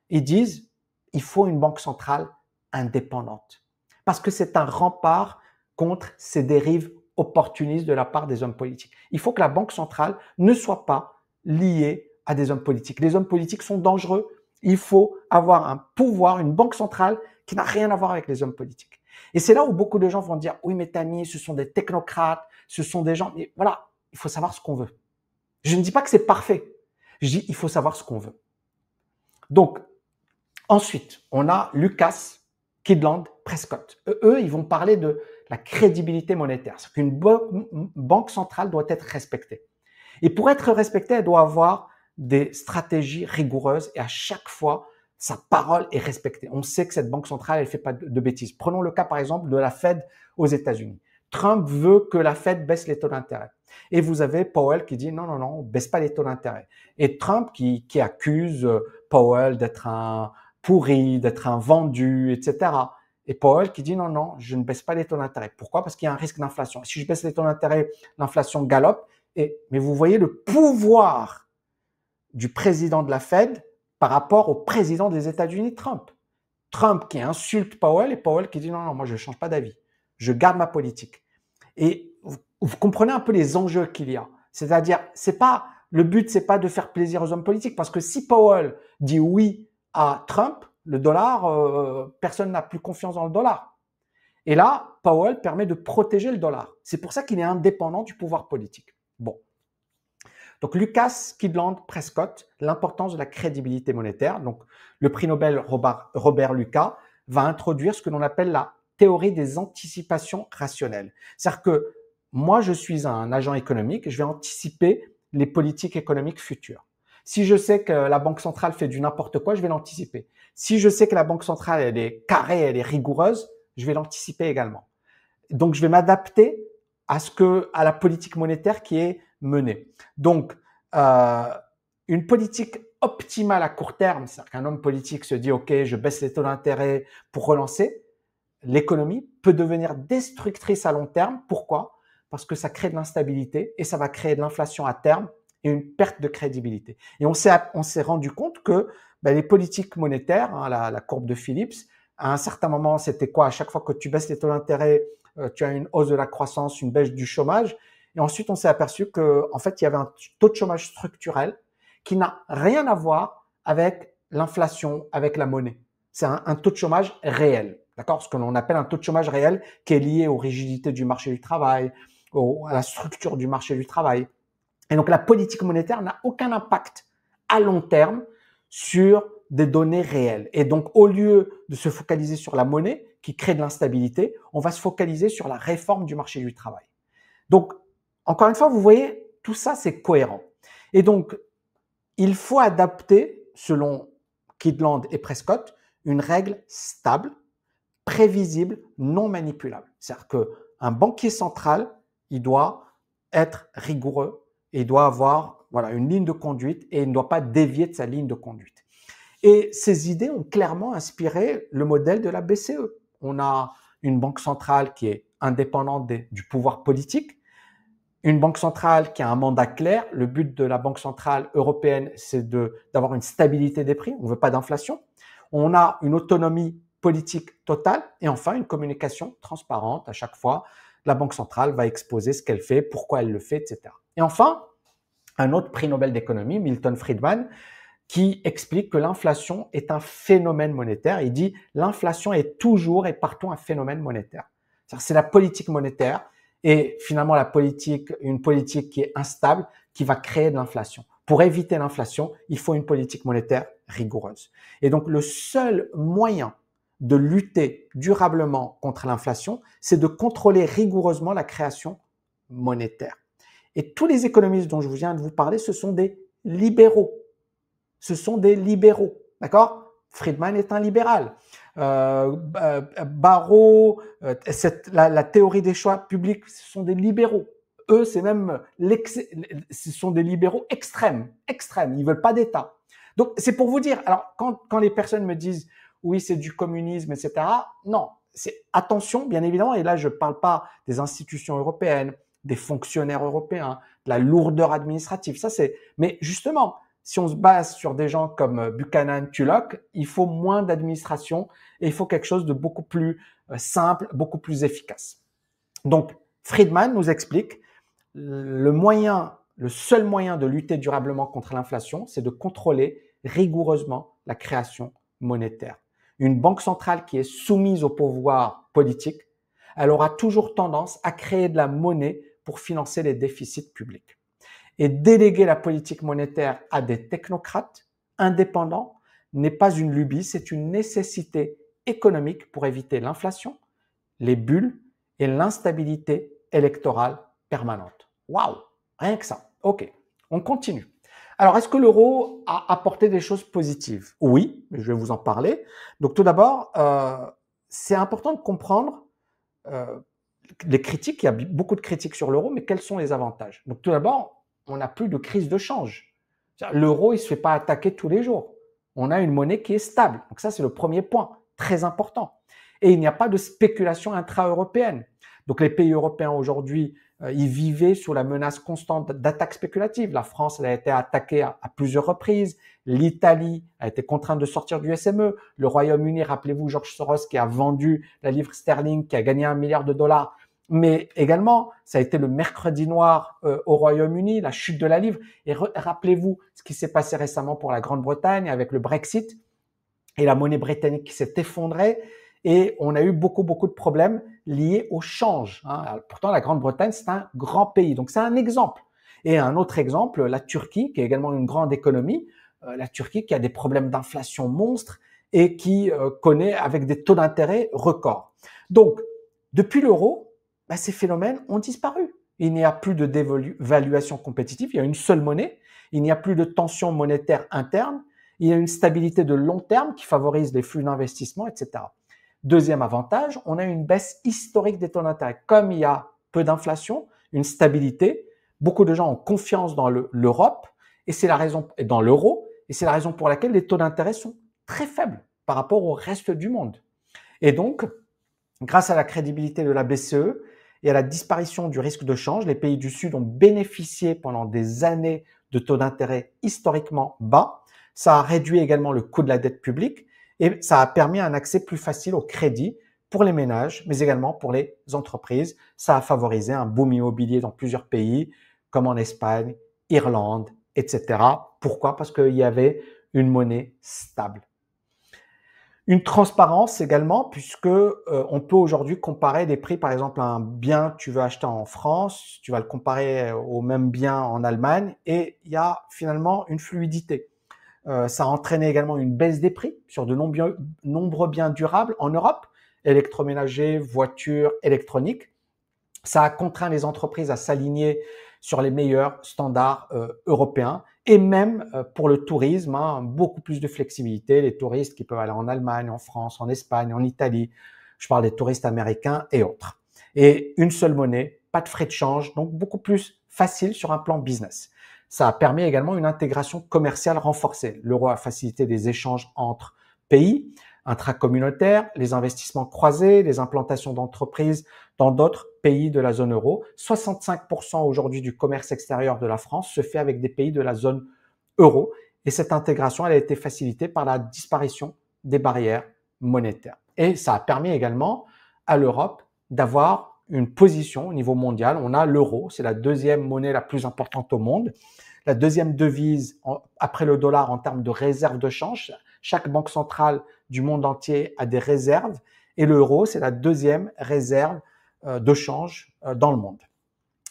ils disent il faut une banque centrale indépendante. Parce que c'est un rempart contre ces dérives opportunistes de la part des hommes politiques. Il faut que la banque centrale ne soit pas liée à des hommes politiques. Les hommes politiques sont dangereux. Il faut avoir un pouvoir, une banque centrale qui n'a rien à voir avec les hommes politiques. Et c'est là où beaucoup de gens vont dire oui, mais Tammy, ce sont des technocrates, ce sont des gens. Mais voilà, il faut savoir ce qu'on veut. Je ne dis pas que c'est parfait. Je dis il faut savoir ce qu'on veut. Donc, ensuite, on a Lucas, Kydland, Prescott. Eux, ils vont parler de la crédibilité monétaire. C'est qu'une banque centrale doit être respectée. Et pour être respectée, elle doit avoir des stratégies rigoureuses et à chaque fois, sa parole est respectée. On sait que cette banque centrale, elle fait pas de bêtises. Prenons le cas, par exemple, de la Fed aux États-Unis. Trump veut que la Fed baisse les taux d'intérêt. Et vous avez Powell qui dit non, non, non, on baisse pas les taux d'intérêt. Et Trump qui accuse Powell d'être un pourri, d'être un vendu, etc. Et Powell qui dit non, non, je ne baisse pas les taux d'intérêt. Pourquoi? Parce qu'il y a un risque d'inflation. Si je baisse les taux d'intérêt, l'inflation galope. Mais vous voyez le pouvoir du président de la Fed par rapport au président des États-Unis, Trump. Trump qui insulte Powell et Powell qui dit non, non, moi je ne change pas d'avis. Je garde ma politique. Et vous comprenez un peu les enjeux qu'il y a. C'est-à-dire, le but, c'est pas de faire plaisir aux hommes politiques parce que si Powell dit oui à Trump, Le dollar, personne n'a plus confiance dans le dollar. Et là, Powell permet de protéger le dollar. C'est pour ça qu'il est indépendant du pouvoir politique. Bon. Donc, Lucas, Kydland, Prescott, l'importance de la crédibilité monétaire. Donc, le prix Nobel Robert Lucas va introduire ce que l'on appelle la théorie des anticipations rationnelles. C'est-à-dire que moi, je suis un agent économique, je vais anticiper les politiques économiques futures. Si je sais que la Banque centrale fait du n'importe quoi, je vais l'anticiper. Si je sais que la Banque centrale, elle est carrée, elle est rigoureuse, je vais l'anticiper également. Donc, je vais m'adapter à la politique monétaire qui est menée. Donc, une politique optimale à court terme, c'est-à-dire qu'un homme politique se dit, OK, je baisse les taux d'intérêt pour relancer, l'économie peut devenir destructrice à long terme. Pourquoi? Parce que ça crée de l'instabilité et ça va créer de l'inflation à terme et une perte de crédibilité. Et on s'est rendu compte que les politiques monétaires, la courbe de Phillips, à un certain moment, c'était quoi? À chaque fois que tu baisses les taux d'intérêt, tu as une hausse de la croissance, une baisse du chômage. Et ensuite, on s'est aperçu que, en fait, il y avait un taux de chômage structurel qui n'a rien à voir avec l'inflation, avec la monnaie. C'est un taux de chômage réel, d'accord? Ce que l'on appelle un taux de chômage réel qui est lié aux rigidités du marché du travail, à la structure du marché du travail. Et donc, la politique monétaire n'a aucun impact à long terme sur des données réelles. Et donc, au lieu de se focaliser sur la monnaie qui crée de l'instabilité, on va se focaliser sur la réforme du marché du travail. Donc, encore une fois, vous voyez, tout ça, c'est cohérent. Et donc, il faut adapter, selon Kydland et Prescott, une règle stable, prévisible, non manipulable. C'est-à-dire qu'un banquier central, il doit être rigoureux et il doit avoir une ligne de conduite et il ne doit pas dévier de sa ligne de conduite. Et ces idées ont clairement inspiré le modèle de la BCE. On a une banque centrale qui est indépendante du pouvoir politique, une banque centrale qui a un mandat clair. Le but de la Banque centrale européenne, c'est d'avoir une stabilité des prix. On ne veut pas d'inflation. On a une autonomie politique totale et enfin une communication transparente. À chaque fois, la Banque centrale va exposer ce qu'elle fait, pourquoi elle le fait, etc. Et enfin, un autre prix Nobel d'économie, Milton Friedman, qui explique que l'inflation est un phénomène monétaire. Il dit l'inflation est toujours et partout un phénomène monétaire. C'est la politique monétaire et finalement une politique qui est instable, qui va créer de l'inflation. Pour éviter l'inflation, il faut une politique monétaire rigoureuse. Et donc, le seul moyen de lutter durablement contre l'inflation, c'est de contrôler rigoureusement la création monétaire. Et tous les économistes dont je viens de vous parler, ce sont des libéraux. Ce sont des libéraux, d'accord? Friedman est un libéral. Barrow, la théorie des choix publics, ce sont des libéraux. Eux, ce sont des libéraux extrêmes. Ils veulent pas d'État. Donc, c'est pour vous dire, alors, quand les personnes me disent, oui, c'est du communisme, etc. Non, attention, bien évidemment, et là, je parle pas des institutions européennes, des fonctionnaires européens, de la lourdeur administrative. Mais justement, si on se base sur des gens comme Buchanan, Tulloch, il faut moins d'administration et il faut quelque chose de beaucoup plus simple, beaucoup plus efficace. Donc, Friedman nous explique le seul moyen de lutter durablement contre l'inflation, c'est de contrôler rigoureusement la création monétaire. Une banque centrale qui est soumise au pouvoir politique, elle aura toujours tendance à créer de la monnaie pour financer les déficits publics. Et déléguer la politique monétaire à des technocrates indépendants n'est pas une lubie, c'est une nécessité économique pour éviter l'inflation, les bulles et l'instabilité électorale permanente. Waouh, rien que ça. Ok, on continue. Alors, est-ce que l'euro a apporté des choses positives? Oui, je vais vous en parler. Donc, tout d'abord, c'est important de comprendre les critiques. Il y a beaucoup de critiques sur l'euro, mais quels sont les avantages? Donc, tout d'abord, on n'a plus de crise de change. L'euro, il se fait pas attaquer tous les jours. On a une monnaie qui est stable. Donc ça, c'est le premier point, très important. Et il n'y a pas de spéculation intra-européenne. Donc les pays européens aujourd'hui, ils vivaient sous la menace constante d'attaques spéculatives. La France, elle a été attaquée à plusieurs reprises. L'Italie a été contrainte de sortir du SME. Le Royaume-Uni, rappelez-vous, George Soros qui a vendu la livre sterling, qui a gagné $1 milliard. Mais également, ça a été le mercredi noir au Royaume-Uni, la chute de la livre. Et rappelez-vous ce qui s'est passé récemment pour la Grande-Bretagne avec le Brexit. et la monnaie britannique qui s'est effondrée et on a eu beaucoup de problèmes liés au change. Alors, pourtant, la Grande-Bretagne, c'est un grand pays, donc c'est un exemple. Et un autre exemple, la Turquie, qui est également une grande économie, la Turquie qui a des problèmes d'inflation monstres et qui connaît avec des taux d'intérêt records. Donc, depuis l'euro, ces phénomènes ont disparu. Il n'y a plus de dévaluation compétitive, il y a une seule monnaie, il n'y a plus de tension monétaire interne, il y a une stabilité de long terme qui favorise les flux d'investissement, etc. Deuxième avantage, on a une baisse historique des taux d'intérêt. Comme il y a peu d'inflation, une stabilité, beaucoup de gens ont confiance dans l'Europe et c'est la raison, dans l'euro, et c'est la raison pour laquelle les taux d'intérêt sont très faibles par rapport au reste du monde. Et donc, grâce à la crédibilité de la BCE et à la disparition du risque de change, les pays du Sud ont bénéficié pendant des années de taux d'intérêt historiquement bas. Ça a réduit également le coût de la dette publique et ça a permis un accès plus facile au crédit pour les ménages, mais également pour les entreprises. Ça a favorisé un boom immobilier dans plusieurs pays, comme en Espagne, Irlande, etc. Pourquoi? Parce qu'il y avait une monnaie stable. Une transparence également, puisque on peut aujourd'hui comparer des prix, par exemple, un bien que tu veux acheter en France, tu vas le comparer au même bien en Allemagne, et il y a finalement une fluidité. Ça a entraîné également une baisse des prix sur de nombreux biens durables en Europe, électroménagers, voitures, électroniques. Ça a contraint les entreprises à s'aligner sur les meilleurs standards européens et même pour le tourisme, beaucoup plus de flexibilité. Les touristes qui peuvent aller en Allemagne, en France, en Espagne, en Italie. Je parle des touristes américains et autres. Et une seule monnaie, pas de frais de change, donc beaucoup plus facile sur un plan business. Ça a permis également une intégration commerciale renforcée. L'euro a facilité des échanges entre pays, intracommunautaires, les investissements croisés, les implantations d'entreprises dans d'autres pays de la zone euro. 65% aujourd'hui du commerce extérieur de la France se fait avec des pays de la zone euro. Et cette intégration, elle a été facilitée par la disparition des barrières monétaires. Et ça a permis également à l'Europe d'avoir une position au niveau mondial. On a l'euro, c'est la deuxième monnaie la plus importante au monde. La deuxième devise après le dollar en termes de réserve de change. Chaque banque centrale du monde entier a des réserves et l'euro, c'est la deuxième réserve de change dans le monde.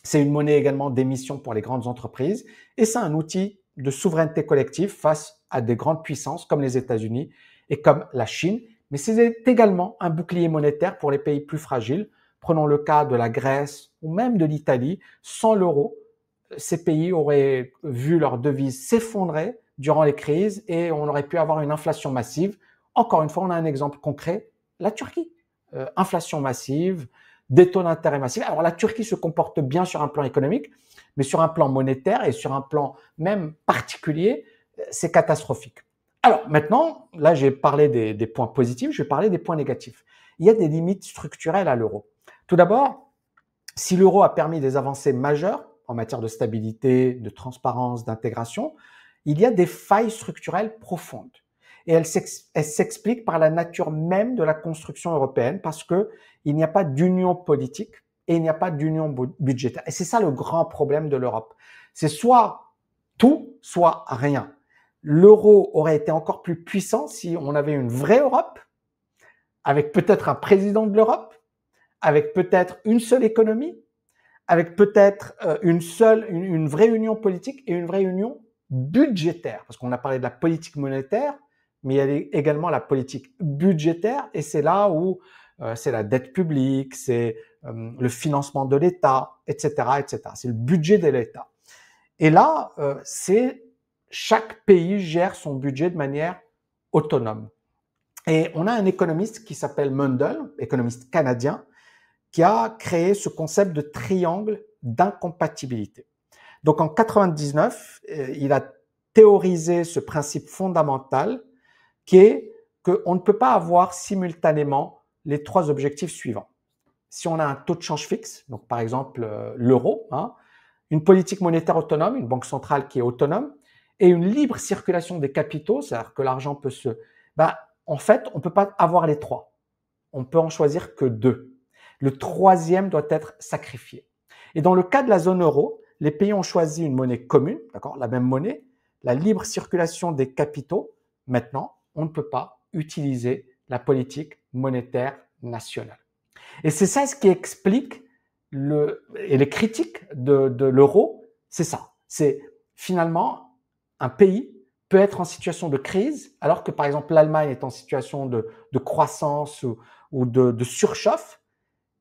C'est une monnaie également d'émission pour les grandes entreprises et c'est un outil de souveraineté collective face à des grandes puissances comme les États-Unis et comme la Chine. Mais c'est également un bouclier monétaire pour les pays plus fragiles. Prenons le cas de la Grèce ou même de l'Italie. Sans l'euro, ces pays auraient vu leur devise s'effondrer durant les crises et on aurait pu avoir une inflation massive. Encore une fois, on a un exemple concret, la Turquie. Inflation massive, des taux d'intérêt massifs. Alors la Turquie se comporte bien sur un plan économique, mais sur un plan monétaire et sur un plan même particulier, c'est catastrophique. Alors maintenant, là j'ai parlé des points positifs, je vais parler des points négatifs. Il y a des limites structurelles à l'euro. Tout d'abord, si l'euro a permis des avancées majeures en matière de stabilité, de transparence, d'intégration, il y a des failles structurelles profondes. Et elles s'expliquent par la nature même de la construction européenne parce que il n'y a pas d'union politique et il n'y a pas d'union budgétaire. Et c'est ça le grand problème de l'Europe. C'est soit tout, soit rien. L'euro aurait été encore plus puissant si on avait une vraie Europe, avec peut-être un président de l'Europe, avec peut-être une seule économie, avec peut-être une vraie union politique et une vraie union budgétaire. Parce qu'on a parlé de la politique monétaire, mais il y a également la politique budgétaire et c'est là où c'est la dette publique, c'est le financement de l'État, etc., etc. C'est le budget de l'État. Et là, c'est chaque pays gère son budget de manière autonome. Et on a un économiste qui s'appelle Mundell, économiste canadien, qui a créé ce concept de triangle d'incompatibilité. Donc en 99, il a théorisé ce principe fondamental qui est qu'on ne peut pas avoir simultanément les trois objectifs suivants. Si on a un taux de change fixe, donc par exemple l'euro, une politique monétaire autonome, une banque centrale qui est autonome, et une libre circulation des capitaux, c'est-à-dire que l'argent peut en fait, on ne peut pas avoir les trois. On peut en choisir que deux. Le troisième doit être sacrifié. Et dans le cas de la zone euro, les pays ont choisi une monnaie commune, d'accord, la même monnaie, la libre circulation des capitaux. Maintenant, on ne peut pas utiliser la politique monétaire nationale. Et c'est ça ce qui explique et les critiques de l'euro, c'est ça. C'est finalement un pays peut être en situation de crise, alors que par exemple l'Allemagne est en situation de croissance ou de surchauffe.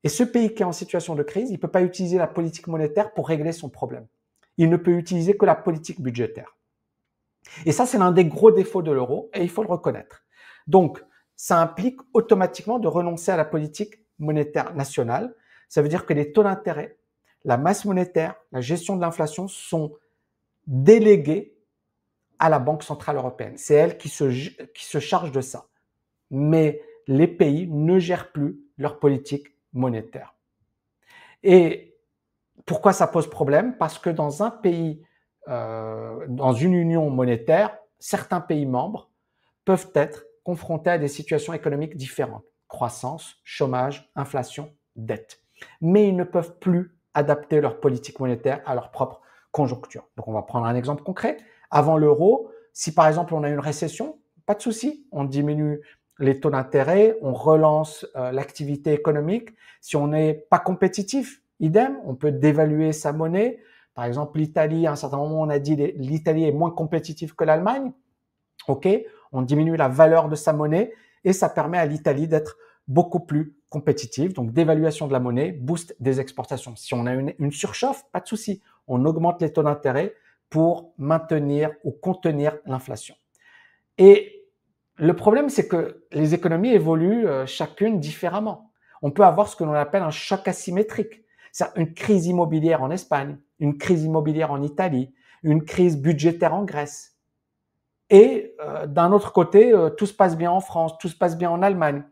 Et ce pays qui est en situation de crise, il ne peut pas utiliser la politique monétaire pour régler son problème. Il ne peut utiliser que la politique budgétaire. Et ça, c'est l'un des gros défauts de l'euro, et il faut le reconnaître. Donc, ça implique automatiquement de renoncer à la politique monétaire nationale. Ça veut dire que les taux d'intérêt, la masse monétaire, la gestion de l'inflation sont délégués à la Banque centrale européenne. C'est elle qui se charge de ça. Mais les pays ne gèrent plus leur politique monétaire. Et pourquoi ça pose problème? Parce que dans un pays, dans une union monétaire, certains pays membres peuvent être confrontés à des situations économiques différentes. Croissance, chômage, inflation, dette. Mais ils ne peuvent plus adapter leur politique monétaire à leur propre conjoncture. Donc on va prendre un exemple concret. Avant l'euro, si par exemple on a une récession, pas de souci, on diminue les taux d'intérêt, on relance l'activité économique. Si on n'est pas compétitif, idem, on peut dévaluer sa monnaie. Par exemple, l'Italie, à un certain moment, on a dit l'Italie est moins compétitive que l'Allemagne. OK, on diminue la valeur de sa monnaie et ça permet à l'Italie d'être beaucoup plus compétitive. Donc, dévaluation de la monnaie, boost des exportations. Si on a une surchauffe, pas de souci. On augmente les taux d'intérêt pour maintenir ou contenir l'inflation. Et le problème, c'est que les économies évoluent chacune différemment. On peut avoir ce que l'on appelle un choc asymétrique. C'est une crise immobilière en Espagne, une crise immobilière en Italie, une crise budgétaire en Grèce. Et d'un autre côté, tout se passe bien en France, tout se passe bien en Allemagne.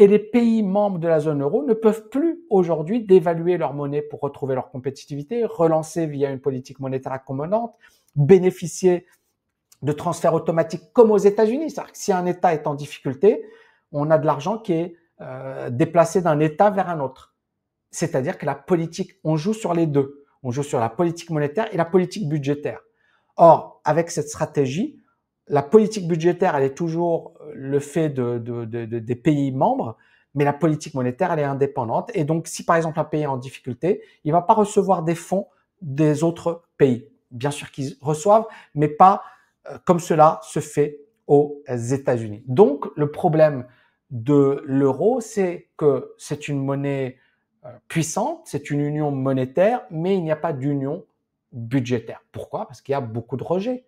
Et les pays membres de la zone euro ne peuvent plus aujourd'hui dévaluer leur monnaie pour retrouver leur compétitivité, relancer via une politique monétaire accommodante, bénéficier de transferts automatiques comme aux États-Unis. C'est-à-dire que si un État est en difficulté, on a de l'argent qui est déplacé d'un État vers un autre. C'est-à-dire que la politique, on joue sur les deux. On joue sur la politique monétaire et la politique budgétaire. Or, avec cette stratégie, la politique budgétaire, elle est toujours le fait des pays membres, mais la politique monétaire, elle est indépendante. Et donc, si par exemple un pays est en difficulté, il ne va pas recevoir des fonds des autres pays. Bien sûr qu'ils reçoivent, mais pas comme cela se fait aux États-Unis. Donc, le problème de l'euro, c'est que c'est une monnaie puissante, c'est une union monétaire, mais il n'y a pas d'union budgétaire. Pourquoi? Parce qu'il y a beaucoup de rejets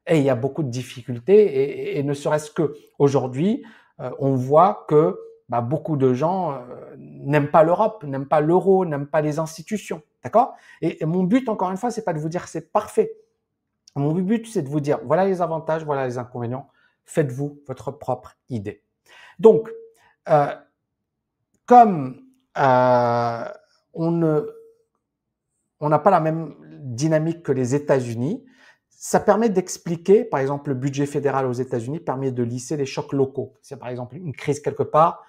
et il y a beaucoup de difficultés et ne serait-ce qu'aujourd'hui, on voit que beaucoup de gens n'aiment pas l'Europe, n'aiment pas l'euro, n'aiment pas les institutions. D'accord? Et mon but, encore une fois, c'est pas de vous dire que c'est parfait. Mon but, c'est de vous dire, voilà les avantages, voilà les inconvénients. Faites-vous votre propre idée. Donc, comme on n'a pas la même dynamique que les États-Unis, ça permet d'expliquer, par exemple, le budget fédéral aux États-Unis permet de lisser les chocs locaux. C'est par exemple une crise quelque part,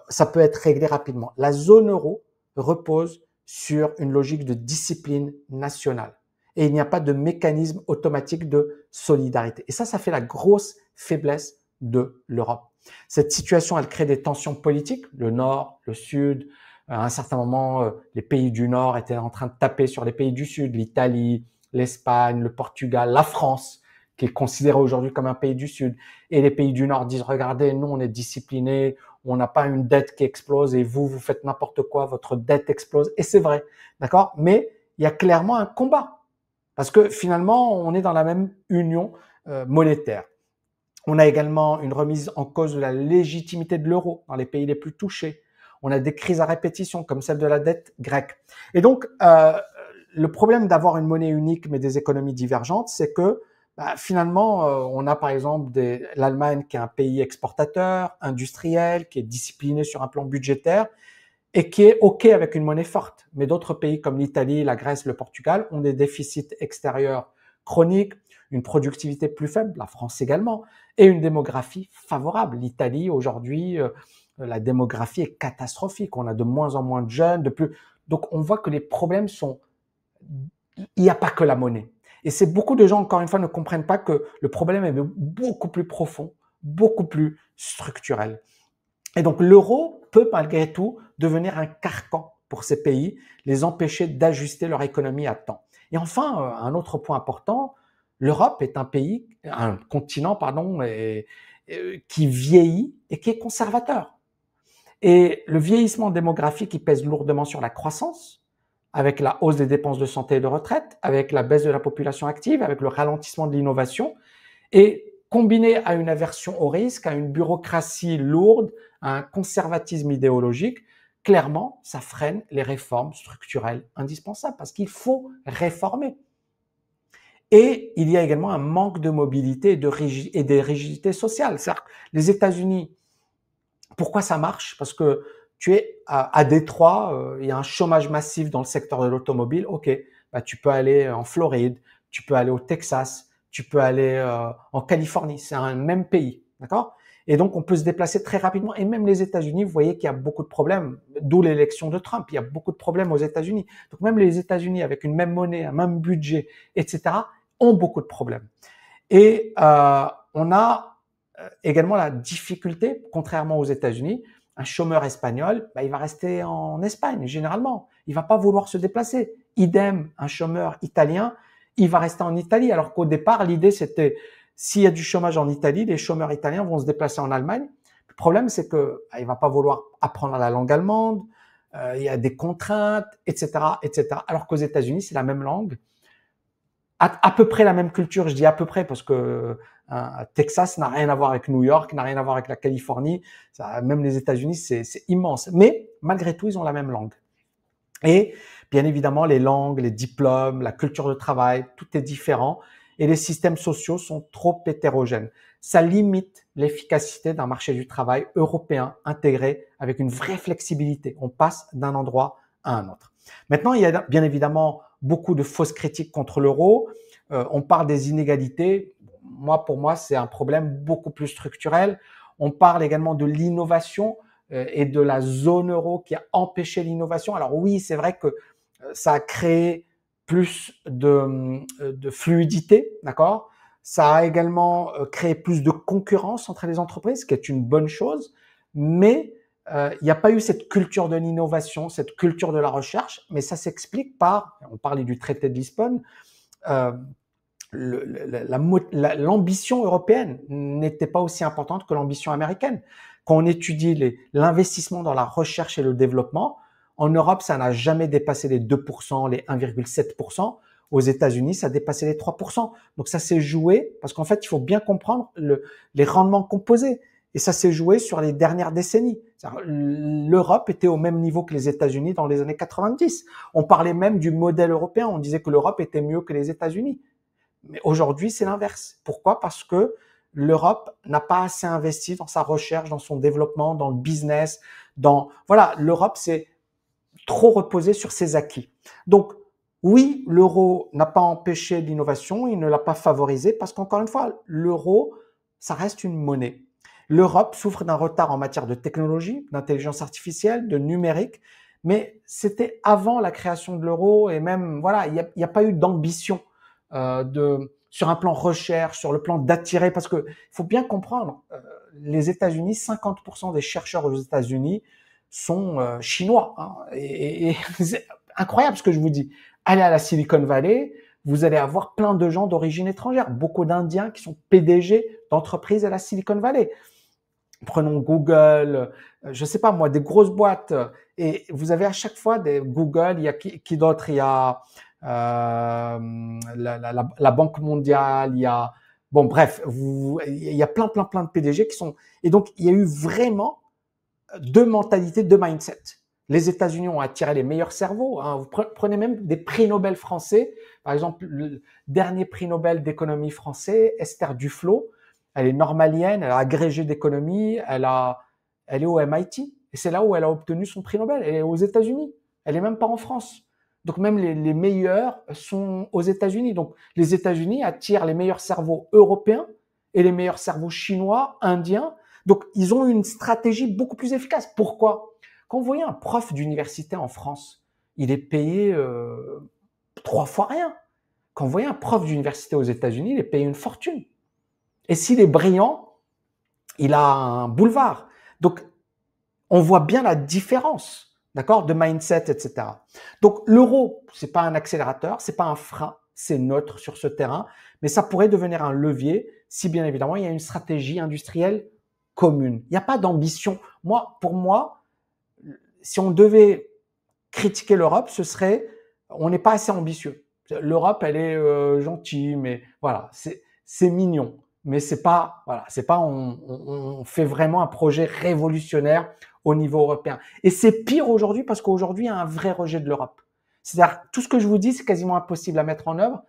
ça peut être réglé rapidement. La zone euro repose sur une logique de discipline nationale. Et il n'y a pas de mécanisme automatique de solidarité. Et ça fait la grosse faiblesse de l'Europe. Cette situation, elle crée des tensions politiques. Le Nord, le Sud, à un certain moment, les pays du Nord étaient en train de taper sur les pays du Sud, l'Italie, l'Espagne, le Portugal, la France, qui est considérée aujourd'hui comme un pays du Sud. Et les pays du Nord disent, regardez, nous, on est disciplinés, on n'a pas une dette qui explose et vous faites n'importe quoi, votre dette explose. Et c'est vrai, d'accord? Mais il y a clairement un combat. Parce que finalement, on est dans la même union monétaire. On a également une remise en cause de la légitimité de l'euro dans les pays les plus touchés. On a des crises à répétition comme celle de la dette grecque. Et donc, le problème d'avoir une monnaie unique mais des économies divergentes, c'est que finalement, on a par exemple l'Allemagne qui est un pays exportateur, industriel, qui est discipliné sur un plan budgétaire et qui est OK avec une monnaie forte. Mais d'autres pays comme l'Italie, la Grèce, le Portugal ont des déficits extérieurs chroniques, une productivité plus faible, la France également, et une démographie favorable. L'Italie, aujourd'hui, la démographie est catastrophique. On a de moins en moins de jeunes, de plus. Donc, on voit que les problèmes sont... Il n'y a pas que la monnaie. Et c'est beaucoup de gens, encore une fois, ne comprennent pas que le problème est beaucoup plus profond beaucoup plus structurelle. Et donc l'euro peut malgré tout devenir un carcan pour ces pays, les empêcher d'ajuster leur économie à temps. Et enfin, un autre point important, l'Europe est un continent, pardon, qui vieillit et qui est conservateur. Et le vieillissement démographique, il pèse lourdement sur la croissance, avec la hausse des dépenses de santé et de retraite, avec la baisse de la population active, avec le ralentissement de l'innovation, et combiné à une aversion au risque, à une bureaucratie lourde, à un conservatisme idéologique, clairement, ça freine les réformes structurelles indispensables, parce qu'il faut réformer. Et il y a également un manque de mobilité et des rigidités sociales. C'est-à-dire que les États-Unis, pourquoi ça marche? Parce que tu es à Détroit, il y a un chômage massif dans le secteur de l'automobile. Ok, bah, tu peux aller en Floride, tu peux aller au Texas, tu peux aller en Californie. C'est un même pays, d'accord? Et donc on peut se déplacer très rapidement. Et même les États-Unis, vous voyez qu'il y a beaucoup de problèmes. D'où l'élection de Trump. Il y a beaucoup de problèmes aux États-Unis. Donc même les États-Unis, avec une même monnaie, un même budget, etc., ont beaucoup de problèmes. Et on a également la difficulté, contrairement aux États-Unis, un chômeur espagnol, bah, il va rester en Espagne généralement. Il va pas vouloir se déplacer. Idem, un chômeur italien, il va rester en Italie. Alors qu'au départ, l'idée c'était s'il y a du chômage en Italie, les chômeurs italiens vont se déplacer en Allemagne. Le problème, c'est que bah, il va pas vouloir apprendre la langue allemande. Il y a des contraintes, etc., etc. Alors qu'aux États-Unis, c'est la même langue. À peu près la même culture, je dis à peu près parce que Texas n'a rien à voir avec New York, n'a rien à voir avec la Californie, ça, même les États-Unis, c'est immense. Mais malgré tout, ils ont la même langue. Et bien évidemment, les langues, les diplômes, la culture de travail, tout est différent et les systèmes sociaux sont trop hétérogènes. Ça limite l'efficacité d'un marché du travail européen intégré avec une vraie flexibilité. On passe d'un endroit à un autre. Maintenant, il y a bien évidemment beaucoup de fausses critiques contre l'euro. On parle des inégalités. Pour moi, c'est un problème beaucoup plus structurel. On parle également de l'innovation et de la zone euro qui a empêché l'innovation. Alors oui, c'est vrai que ça a créé plus de fluidité, d'accord? Ça a également créé plus de concurrence entre les entreprises, ce qui est une bonne chose, mais il n'y a pas eu cette culture de l'innovation, cette culture de la recherche, mais ça s'explique par, on parlait du traité de Lisbonne, euh, l'ambition européenne n'était pas aussi importante que l'ambition américaine. Quand on étudie l'investissement dans la recherche et le développement, en Europe, ça n'a jamais dépassé les 2%, les 1,7%. Aux États-Unis, ça a dépassé les 3%. Donc ça s'est joué, parce qu'en fait, il faut bien comprendre les rendements composés. Et ça s'est joué sur les dernières décennies. L'Europe était au même niveau que les États-Unis dans les années 90. On parlait même du modèle européen. On disait que l'Europe était mieux que les États-Unis. Mais aujourd'hui, c'est l'inverse. Pourquoi? Parce que l'Europe n'a pas assez investi dans sa recherche, dans son développement, dans le business, voilà, l'Europe s'est trop reposée sur ses acquis. Donc, oui, l'euro n'a pas empêché l'innovation, il ne l'a pas favorisé parce qu'encore une fois, l'euro, ça reste une monnaie. L'Europe souffre d'un retard en matière de technologie, d'intelligence artificielle, de numérique, mais c'était avant la création de l'euro et même, voilà, il n'y a pas eu d'ambition sur un plan recherche, sur le plan d'attirer, parce que il faut bien comprendre, les États-Unis, 50% des chercheurs aux États-Unis sont chinois. Hein, et c'est incroyable ce que je vous dis. Allez à la Silicon Valley, vous allez avoir plein de gens d'origine étrangère, beaucoup d'Indiens qui sont PDG d'entreprises à la Silicon Valley. Prenons Google, je sais pas moi, des grosses boîtes, et vous avez à chaque fois des Google, il y a qui d'autre, il y a la Banque mondiale, il y a bon bref, il y a plein de PDG qui sont, et donc il y a eu vraiment deux mentalités, deux mindsets. Les États-Unis ont attiré les meilleurs cerveaux. Hein. Vous prenez même des prix Nobel français. Par exemple, le dernier prix Nobel d'économie français, Esther Duflo, elle est normalienne, elle a agrégé d'économie, elle est au MIT. Et c'est là où elle a obtenu son prix Nobel. Elle est aux États-Unis. Elle est même pas en France. Donc même les meilleurs sont aux États-Unis. Donc les États-Unis attirent les meilleurs cerveaux européens et les meilleurs cerveaux chinois, indiens. Donc ils ont une stratégie beaucoup plus efficace. Pourquoi? Quand vous voyez un prof d'université en France, il est payé 3 fois rien. Quand vous voyez un prof d'université aux États-Unis, il est payé une fortune. Et s'il est brillant, il a un boulevard. Donc, on voit bien la différence, d'accord, de mindset, etc. Donc, l'euro, c'est pas un accélérateur, c'est pas un frein, c'est neutre sur ce terrain, mais ça pourrait devenir un levier si, bien évidemment, il y a une stratégie industrielle commune. Il n'y a pas d'ambition. Pour moi, si on devait critiquer l'Europe, ce serait, on n'est pas assez ambitieux. L'Europe, elle est gentille, mais voilà, c'est mignon. Mais c'est pas, voilà, c'est pas, on fait vraiment un projet révolutionnaire au niveau européen. Et c'est pire aujourd'hui parce qu'aujourd'hui, il y a un vrai rejet de l'Europe. C'est-à-dire, tout ce que je vous dis, c'est quasiment impossible à mettre en œuvre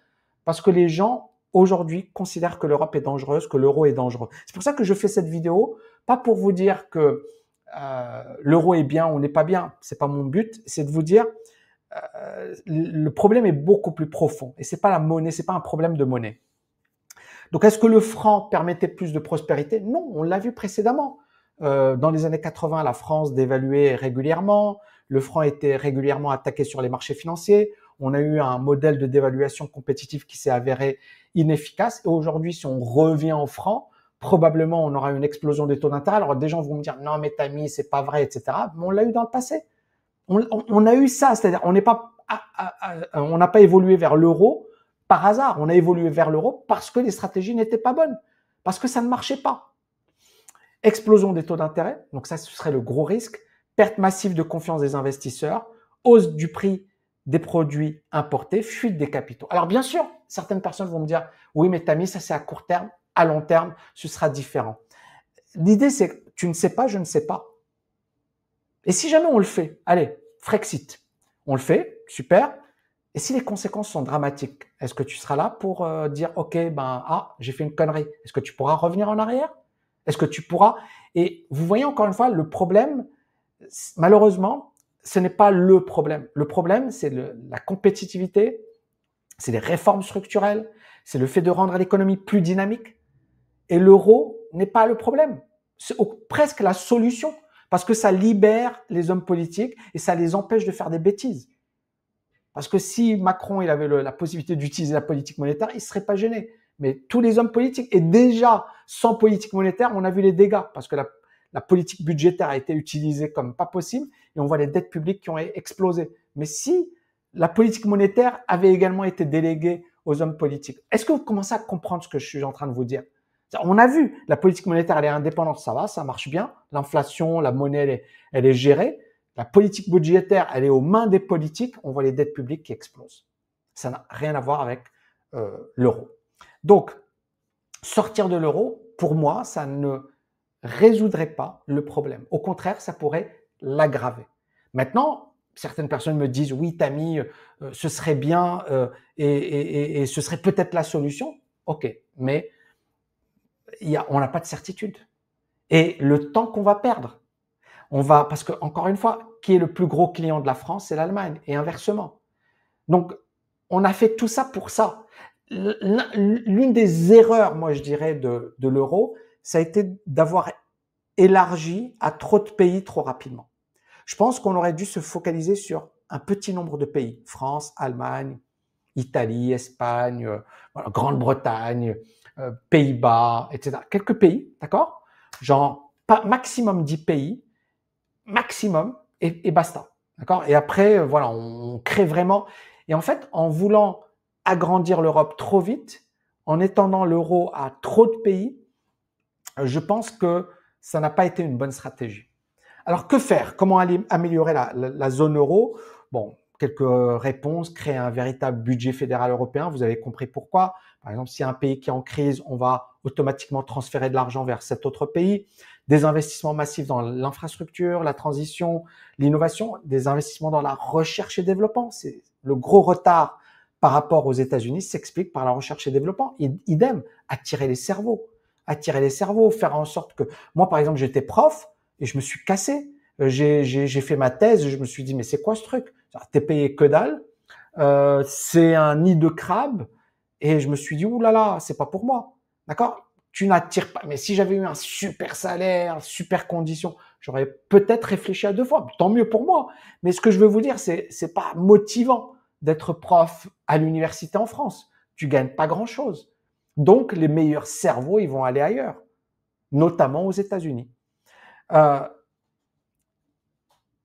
parce que les gens, aujourd'hui, considèrent que l'Europe est dangereuse, que l'euro est dangereux. C'est pour ça que je fais cette vidéo, pas pour vous dire que l'euro est bien ou n'est pas bien. C'est pas mon but, c'est de vous dire, le problème est beaucoup plus profond. Et c'est pas la monnaie, c'est pas un problème de monnaie. Donc, est-ce que le franc permettait plus de prospérité? Non, on l'a vu précédemment. Dans les années 80, la France dévaluait régulièrement. Le franc était régulièrement attaqué sur les marchés financiers. On a eu un modèle de dévaluation compétitive qui s'est avéré inefficace. Et aujourd'hui, si on revient au franc, probablement on aura une explosion des taux d'intérêt. Alors des gens vont me dire non mais Tammy, c'est pas vrai, etc. Mais on l'a eu dans le passé. On a eu ça, c'est-à-dire on n'a pas évolué vers l'euro par hasard. On a évolué vers l'euro parce que les stratégies n'étaient pas bonnes, parce que ça ne marchait pas. Explosion des taux d'intérêt, donc ça ce serait le gros risque. Perte massive de confiance des investisseurs, hausse du prix des produits importés, fuite des capitaux. Alors bien sûr, certaines personnes vont me dire oui mais Tammy, ça c'est à court terme, à long terme, ce sera différent. L'idée c'est que tu ne sais pas, je ne sais pas. Et si jamais on le fait, allez, Frexit, on le fait, super. Et si les conséquences sont dramatiques, est-ce que tu seras là pour dire ok, j'ai fait une connerie. Est-ce que tu pourras revenir en arrière? Est-ce que tu pourras? Et vous voyez encore une fois, le problème, malheureusement, ce n'est pas le problème. Le problème, c'est la compétitivité, c'est les réformes structurelles, c'est le fait de rendre l'économie plus dynamique. Et l'euro n'est pas le problème. C'est presque la solution parce que ça libère les hommes politiques et ça les empêche de faire des bêtises. Parce que si Macron il avait la possibilité d'utiliser la politique monétaire, il ne serait pas gêné. Mais tous les hommes politiques, et déjà sans politique monétaire, on a vu les dégâts parce que la politique budgétaire a été utilisée comme pas possible et on voit les dettes publiques qui ont explosé. Mais si la politique monétaire avait également été déléguée aux hommes politiques, est-ce que vous commencez à comprendre ce que je suis en train de vous dire? On a vu, la politique monétaire, elle est indépendante, ça va, ça marche bien. L'inflation, la monnaie, elle est gérée. La politique budgétaire, elle est aux mains des politiques. On voit les dettes publiques qui explosent. Ça n'a rien à voir avec l'euro. Donc, sortir de l'euro, pour moi, ça ne résoudrait pas le problème. Au contraire, ça pourrait l'aggraver. Maintenant, certaines personnes me disent, oui, Tammy, ce serait bien et ce serait peut-être la solution. Ok, mais on n'a pas de certitude. Et le temps qu'on va perdre, parce que encore une fois, qui est le plus gros client de la France, c'est l'Allemagne, et inversement. Donc, on a fait tout ça pour ça. L'une des erreurs, moi je dirais, de l'euro, ça a été d'avoir élargi à trop de pays trop rapidement. Je pense qu'on aurait dû se focaliser sur un petit nombre de pays. France, Allemagne, Italie, Espagne, Grande-Bretagne, Pays-Bas, etc. Quelques pays, d'accord? Genre, maximum 10 pays, maximum, et basta. D'accord? Et après, voilà, on crée vraiment. Et en fait, en voulant agrandir l'Europe trop vite, en étendant l'euro à trop de pays, je pense que ça n'a pas été une bonne stratégie. Alors, que faire? Comment améliorer la zone euro? Bon, quelques réponses. Créer un véritable budget fédéral européen. Vous avez compris pourquoi. Par exemple, s'il y a un pays qui est en crise, on va automatiquement transférer de l'argent vers cet autre pays. Des investissements massifs dans l'infrastructure, la transition, l'innovation, des investissements dans la recherche et développement. C'est le gros retard par rapport aux États-Unis s'explique par la recherche et développement. Idem, attirer les cerveaux. Attirer les cerveaux, faire en sorte que... Moi, par exemple, j'étais prof et je me suis cassé. J'ai fait ma thèse, je me suis dit, mais c'est quoi ce truc? T'es payé que dalle, c'est un nid de crabes, et je me suis dit, ouh là là, c'est pas pour moi. D'accord? Tu n'attires pas. Mais si j'avais eu un super salaire, super condition, j'aurais peut-être réfléchi à deux fois. Tant mieux pour moi. Mais ce que je veux vous dire, c'est pas motivant d'être prof à l'université en France. Tu gagnes pas grand-chose. Donc, les meilleurs cerveaux, ils vont aller ailleurs. notamment aux États-Unis. Euh,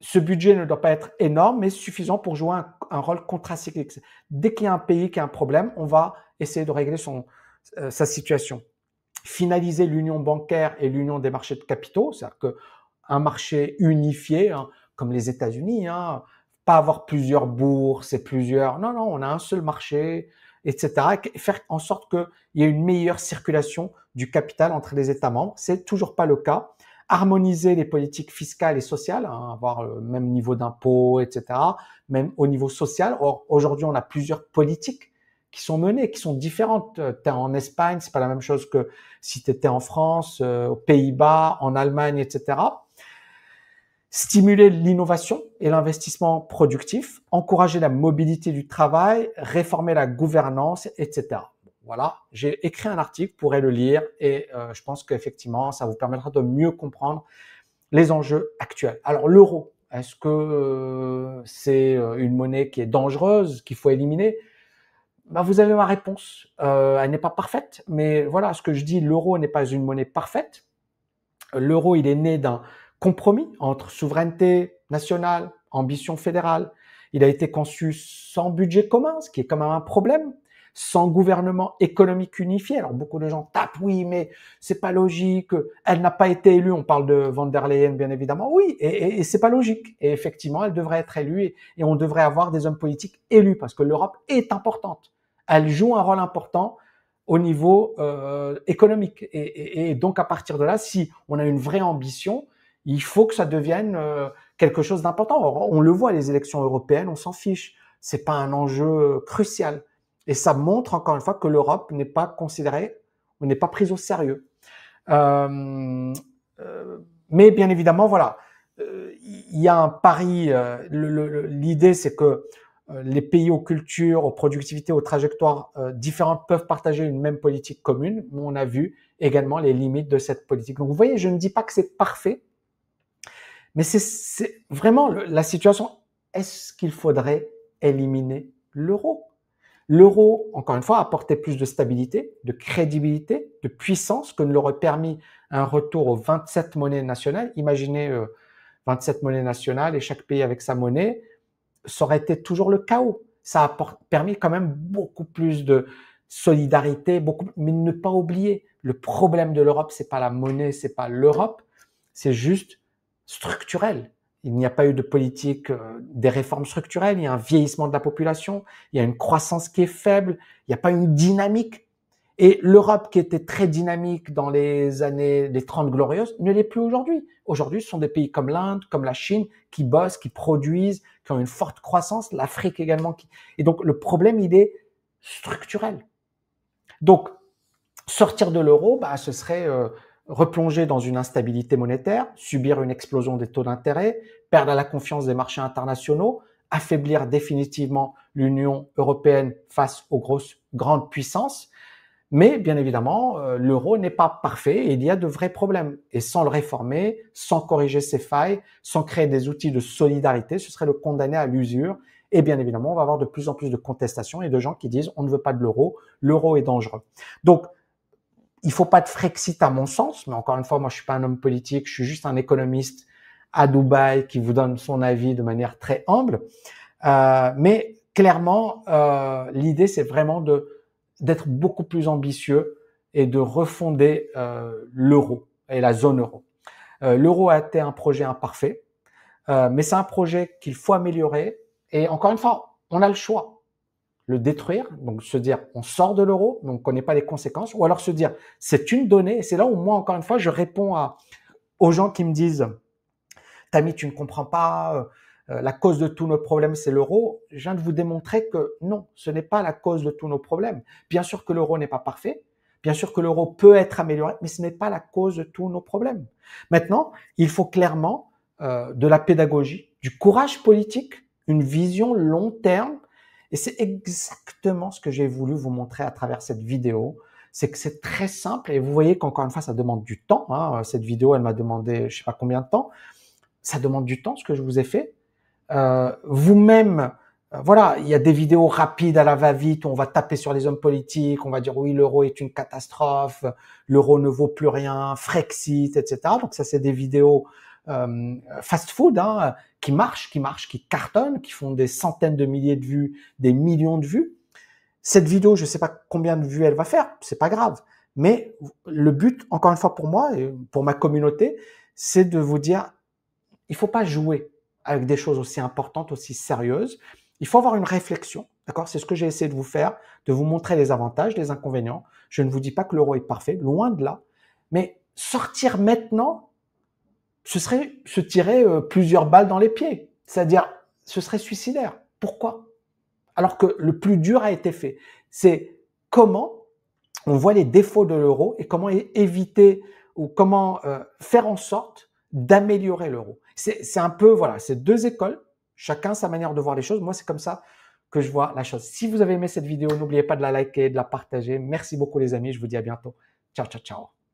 Ce budget ne doit pas être énorme, mais suffisant pour jouer un rôle contracyclique. Dès qu'il y a un pays qui a un problème, on va essayer de régler sa situation. Finaliser l'union bancaire et l'union des marchés de capitaux, c'est-à-dire qu'un marché unifié, hein, comme les États-Unis, hein, pas avoir plusieurs bourses et plusieurs... Non, on a un seul marché, etc. Et faire en sorte qu'il y ait une meilleure circulation du capital entre les États membres. C'est toujours pas le cas. Harmoniser les politiques fiscales et sociales, hein, avoir le même niveau d'impôt, etc., même au niveau social. Or, aujourd'hui, on a plusieurs politiques qui sont menées, qui sont différentes. Tu es en Espagne, c'est pas la même chose que si tu étais en France, aux Pays-Bas, en Allemagne, etc. Stimuler l'innovation et l'investissement productif, encourager la mobilité du travail, réformer la gouvernance, etc. Voilà, j'ai écrit un article, vous pourrez le lire et je pense qu'effectivement, ça vous permettra de mieux comprendre les enjeux actuels. Alors, l'euro, est-ce que c'est une monnaie qui est dangereuse, qu'il faut éliminer? Ben, vous avez ma réponse. Elle n'est pas parfaite, mais voilà, ce que je dis, l'euro n'est pas une monnaie parfaite. L'euro, il est né d'un compromis entre souveraineté nationale, ambition fédérale. Il a été conçu sans budget commun, ce qui est quand même un problème, sans gouvernement économique unifié. Alors beaucoup de gens tapent, oui, mais c'est pas logique. Elle n'a pas été élue. On parle de von der Leyen, bien évidemment. Oui, et c'est pas logique. Et effectivement, elle devrait être élue et on devrait avoir des hommes politiques élus parce que l'Europe est importante. Elle joue un rôle important au niveau économique. Et donc, à partir de là, si on a une vraie ambition, il faut que ça devienne quelque chose d'important. On le voit, les élections européennes, on s'en fiche. C'est pas un enjeu crucial. Et ça montre encore une fois que l'Europe n'est pas considérée, ou n'est pas prise au sérieux. Mais bien évidemment, voilà, il y a un pari. L'idée, c'est que les pays aux cultures, aux productivités, aux trajectoires différentes peuvent partager une même politique commune, mais on a vu également les limites de cette politique. Donc vous voyez, je ne dis pas que c'est parfait, mais c'est vraiment la situation. Est-ce qu'il faudrait éliminer l'euro? L'euro, encore une fois, a apporté plus de stabilité, de crédibilité, de puissance que ne l'aurait permis un retour aux 27 monnaies nationales. Imaginez 27 monnaies nationales et chaque pays avec sa monnaie. Ça aurait été toujours le chaos. Ça a permis quand même beaucoup plus de solidarité, mais ne pas oublier, le problème de l'Europe, c'est pas la monnaie, c'est pas l'Europe, c'est juste structurel. Il n'y a pas eu de politique, des réformes structurelles, il y a un vieillissement de la population, il y a une croissance qui est faible, il n'y a pas une dynamique. Et l'Europe qui était très dynamique dans les années, les 30 glorieuses, ne l'est plus aujourd'hui. Aujourd'hui, ce sont des pays comme l'Inde, comme la Chine, qui bossent, qui produisent, qui ont une forte croissance, l'Afrique également. Et donc, le problème, il est structurel. Donc, sortir de l'euro, bah, ce serait replonger dans une instabilité monétaire, subir une explosion des taux d'intérêt, perdre la confiance des marchés internationaux, affaiblir définitivement l'Union européenne face aux grandes puissances. Mais bien évidemment, l'euro n'est pas parfait et il y a de vrais problèmes. Et sans le réformer, sans corriger ses failles, sans créer des outils de solidarité, ce serait le condamner à l'usure. Et bien évidemment, on va avoir de plus en plus de contestations et de gens qui disent on ne veut pas de l'euro est dangereux. Donc, il faut pas de Frexit à mon sens, mais encore une fois, moi je suis pas un homme politique, je suis juste un économiste à Dubaï qui vous donne son avis de manière très humble. Mais clairement, l'idée c'est vraiment d'être beaucoup plus ambitieux et de refonder l'euro et la zone euro. L'euro a été un projet imparfait, mais c'est un projet qu'il faut améliorer. Et encore une fois, on a le choix. Le détruire, donc se dire on sort de l'euro, donc on ne connaît pas les conséquences, ou alors se dire c'est une donnée. Et c'est là où moi, encore une fois, je réponds aux gens qui me disent Tammy, tu ne comprends pas, la cause de tous nos problèmes, c'est l'euro. Je viens de vous démontrer que non, ce n'est pas la cause de tous nos problèmes. Bien sûr que l'euro n'est pas parfait, bien sûr que l'euro peut être amélioré, mais ce n'est pas la cause de tous nos problèmes. Maintenant, il faut clairement de la pédagogie, du courage politique, une vision long terme. Et c'est exactement ce que j'ai voulu vous montrer à travers cette vidéo. C'est que c'est très simple et vous voyez qu'encore une fois, ça demande du temps. Hein. Cette vidéo, elle m'a demandé je sais pas combien de temps. Ça demande du temps, ce que je vous ai fait. Vous-même, Voilà, il y a des vidéos rapides à la va-vite où on va taper sur les hommes politiques, on va dire oui, l'euro est une catastrophe, l'euro ne vaut plus rien, Frexit, etc. Donc ça, c'est des vidéos fast-food qui cartonnent, qui font des centaines de milliers de vues, des millions de vues. Cette vidéo, je ne sais pas combien de vues elle va faire, c'est pas grave. Mais le but, encore une fois pour moi et pour ma communauté, c'est de vous dire, il faut pas jouer avec des choses aussi importantes, aussi sérieuses. Il faut avoir une réflexion, d'accord? C'est ce que j'ai essayé de vous faire, de vous montrer les avantages, les inconvénients. Je ne vous dis pas que l'euro est parfait, loin de là. Mais sortir maintenant, ce serait se tirer plusieurs balles dans les pieds. C'est-à-dire, ce serait suicidaire. Pourquoi? Alors que le plus dur a été fait. C'est comment on voit les défauts de l'euro et comment éviter ou comment faire en sorte d'améliorer l'euro. C'est un peu, voilà, c'est deux écoles, chacun sa manière de voir les choses. Moi, c'est comme ça que je vois la chose. Si vous avez aimé cette vidéo, n'oubliez pas de la liker, de la partager. Merci beaucoup les amis, je vous dis à bientôt. Ciao, ciao, ciao.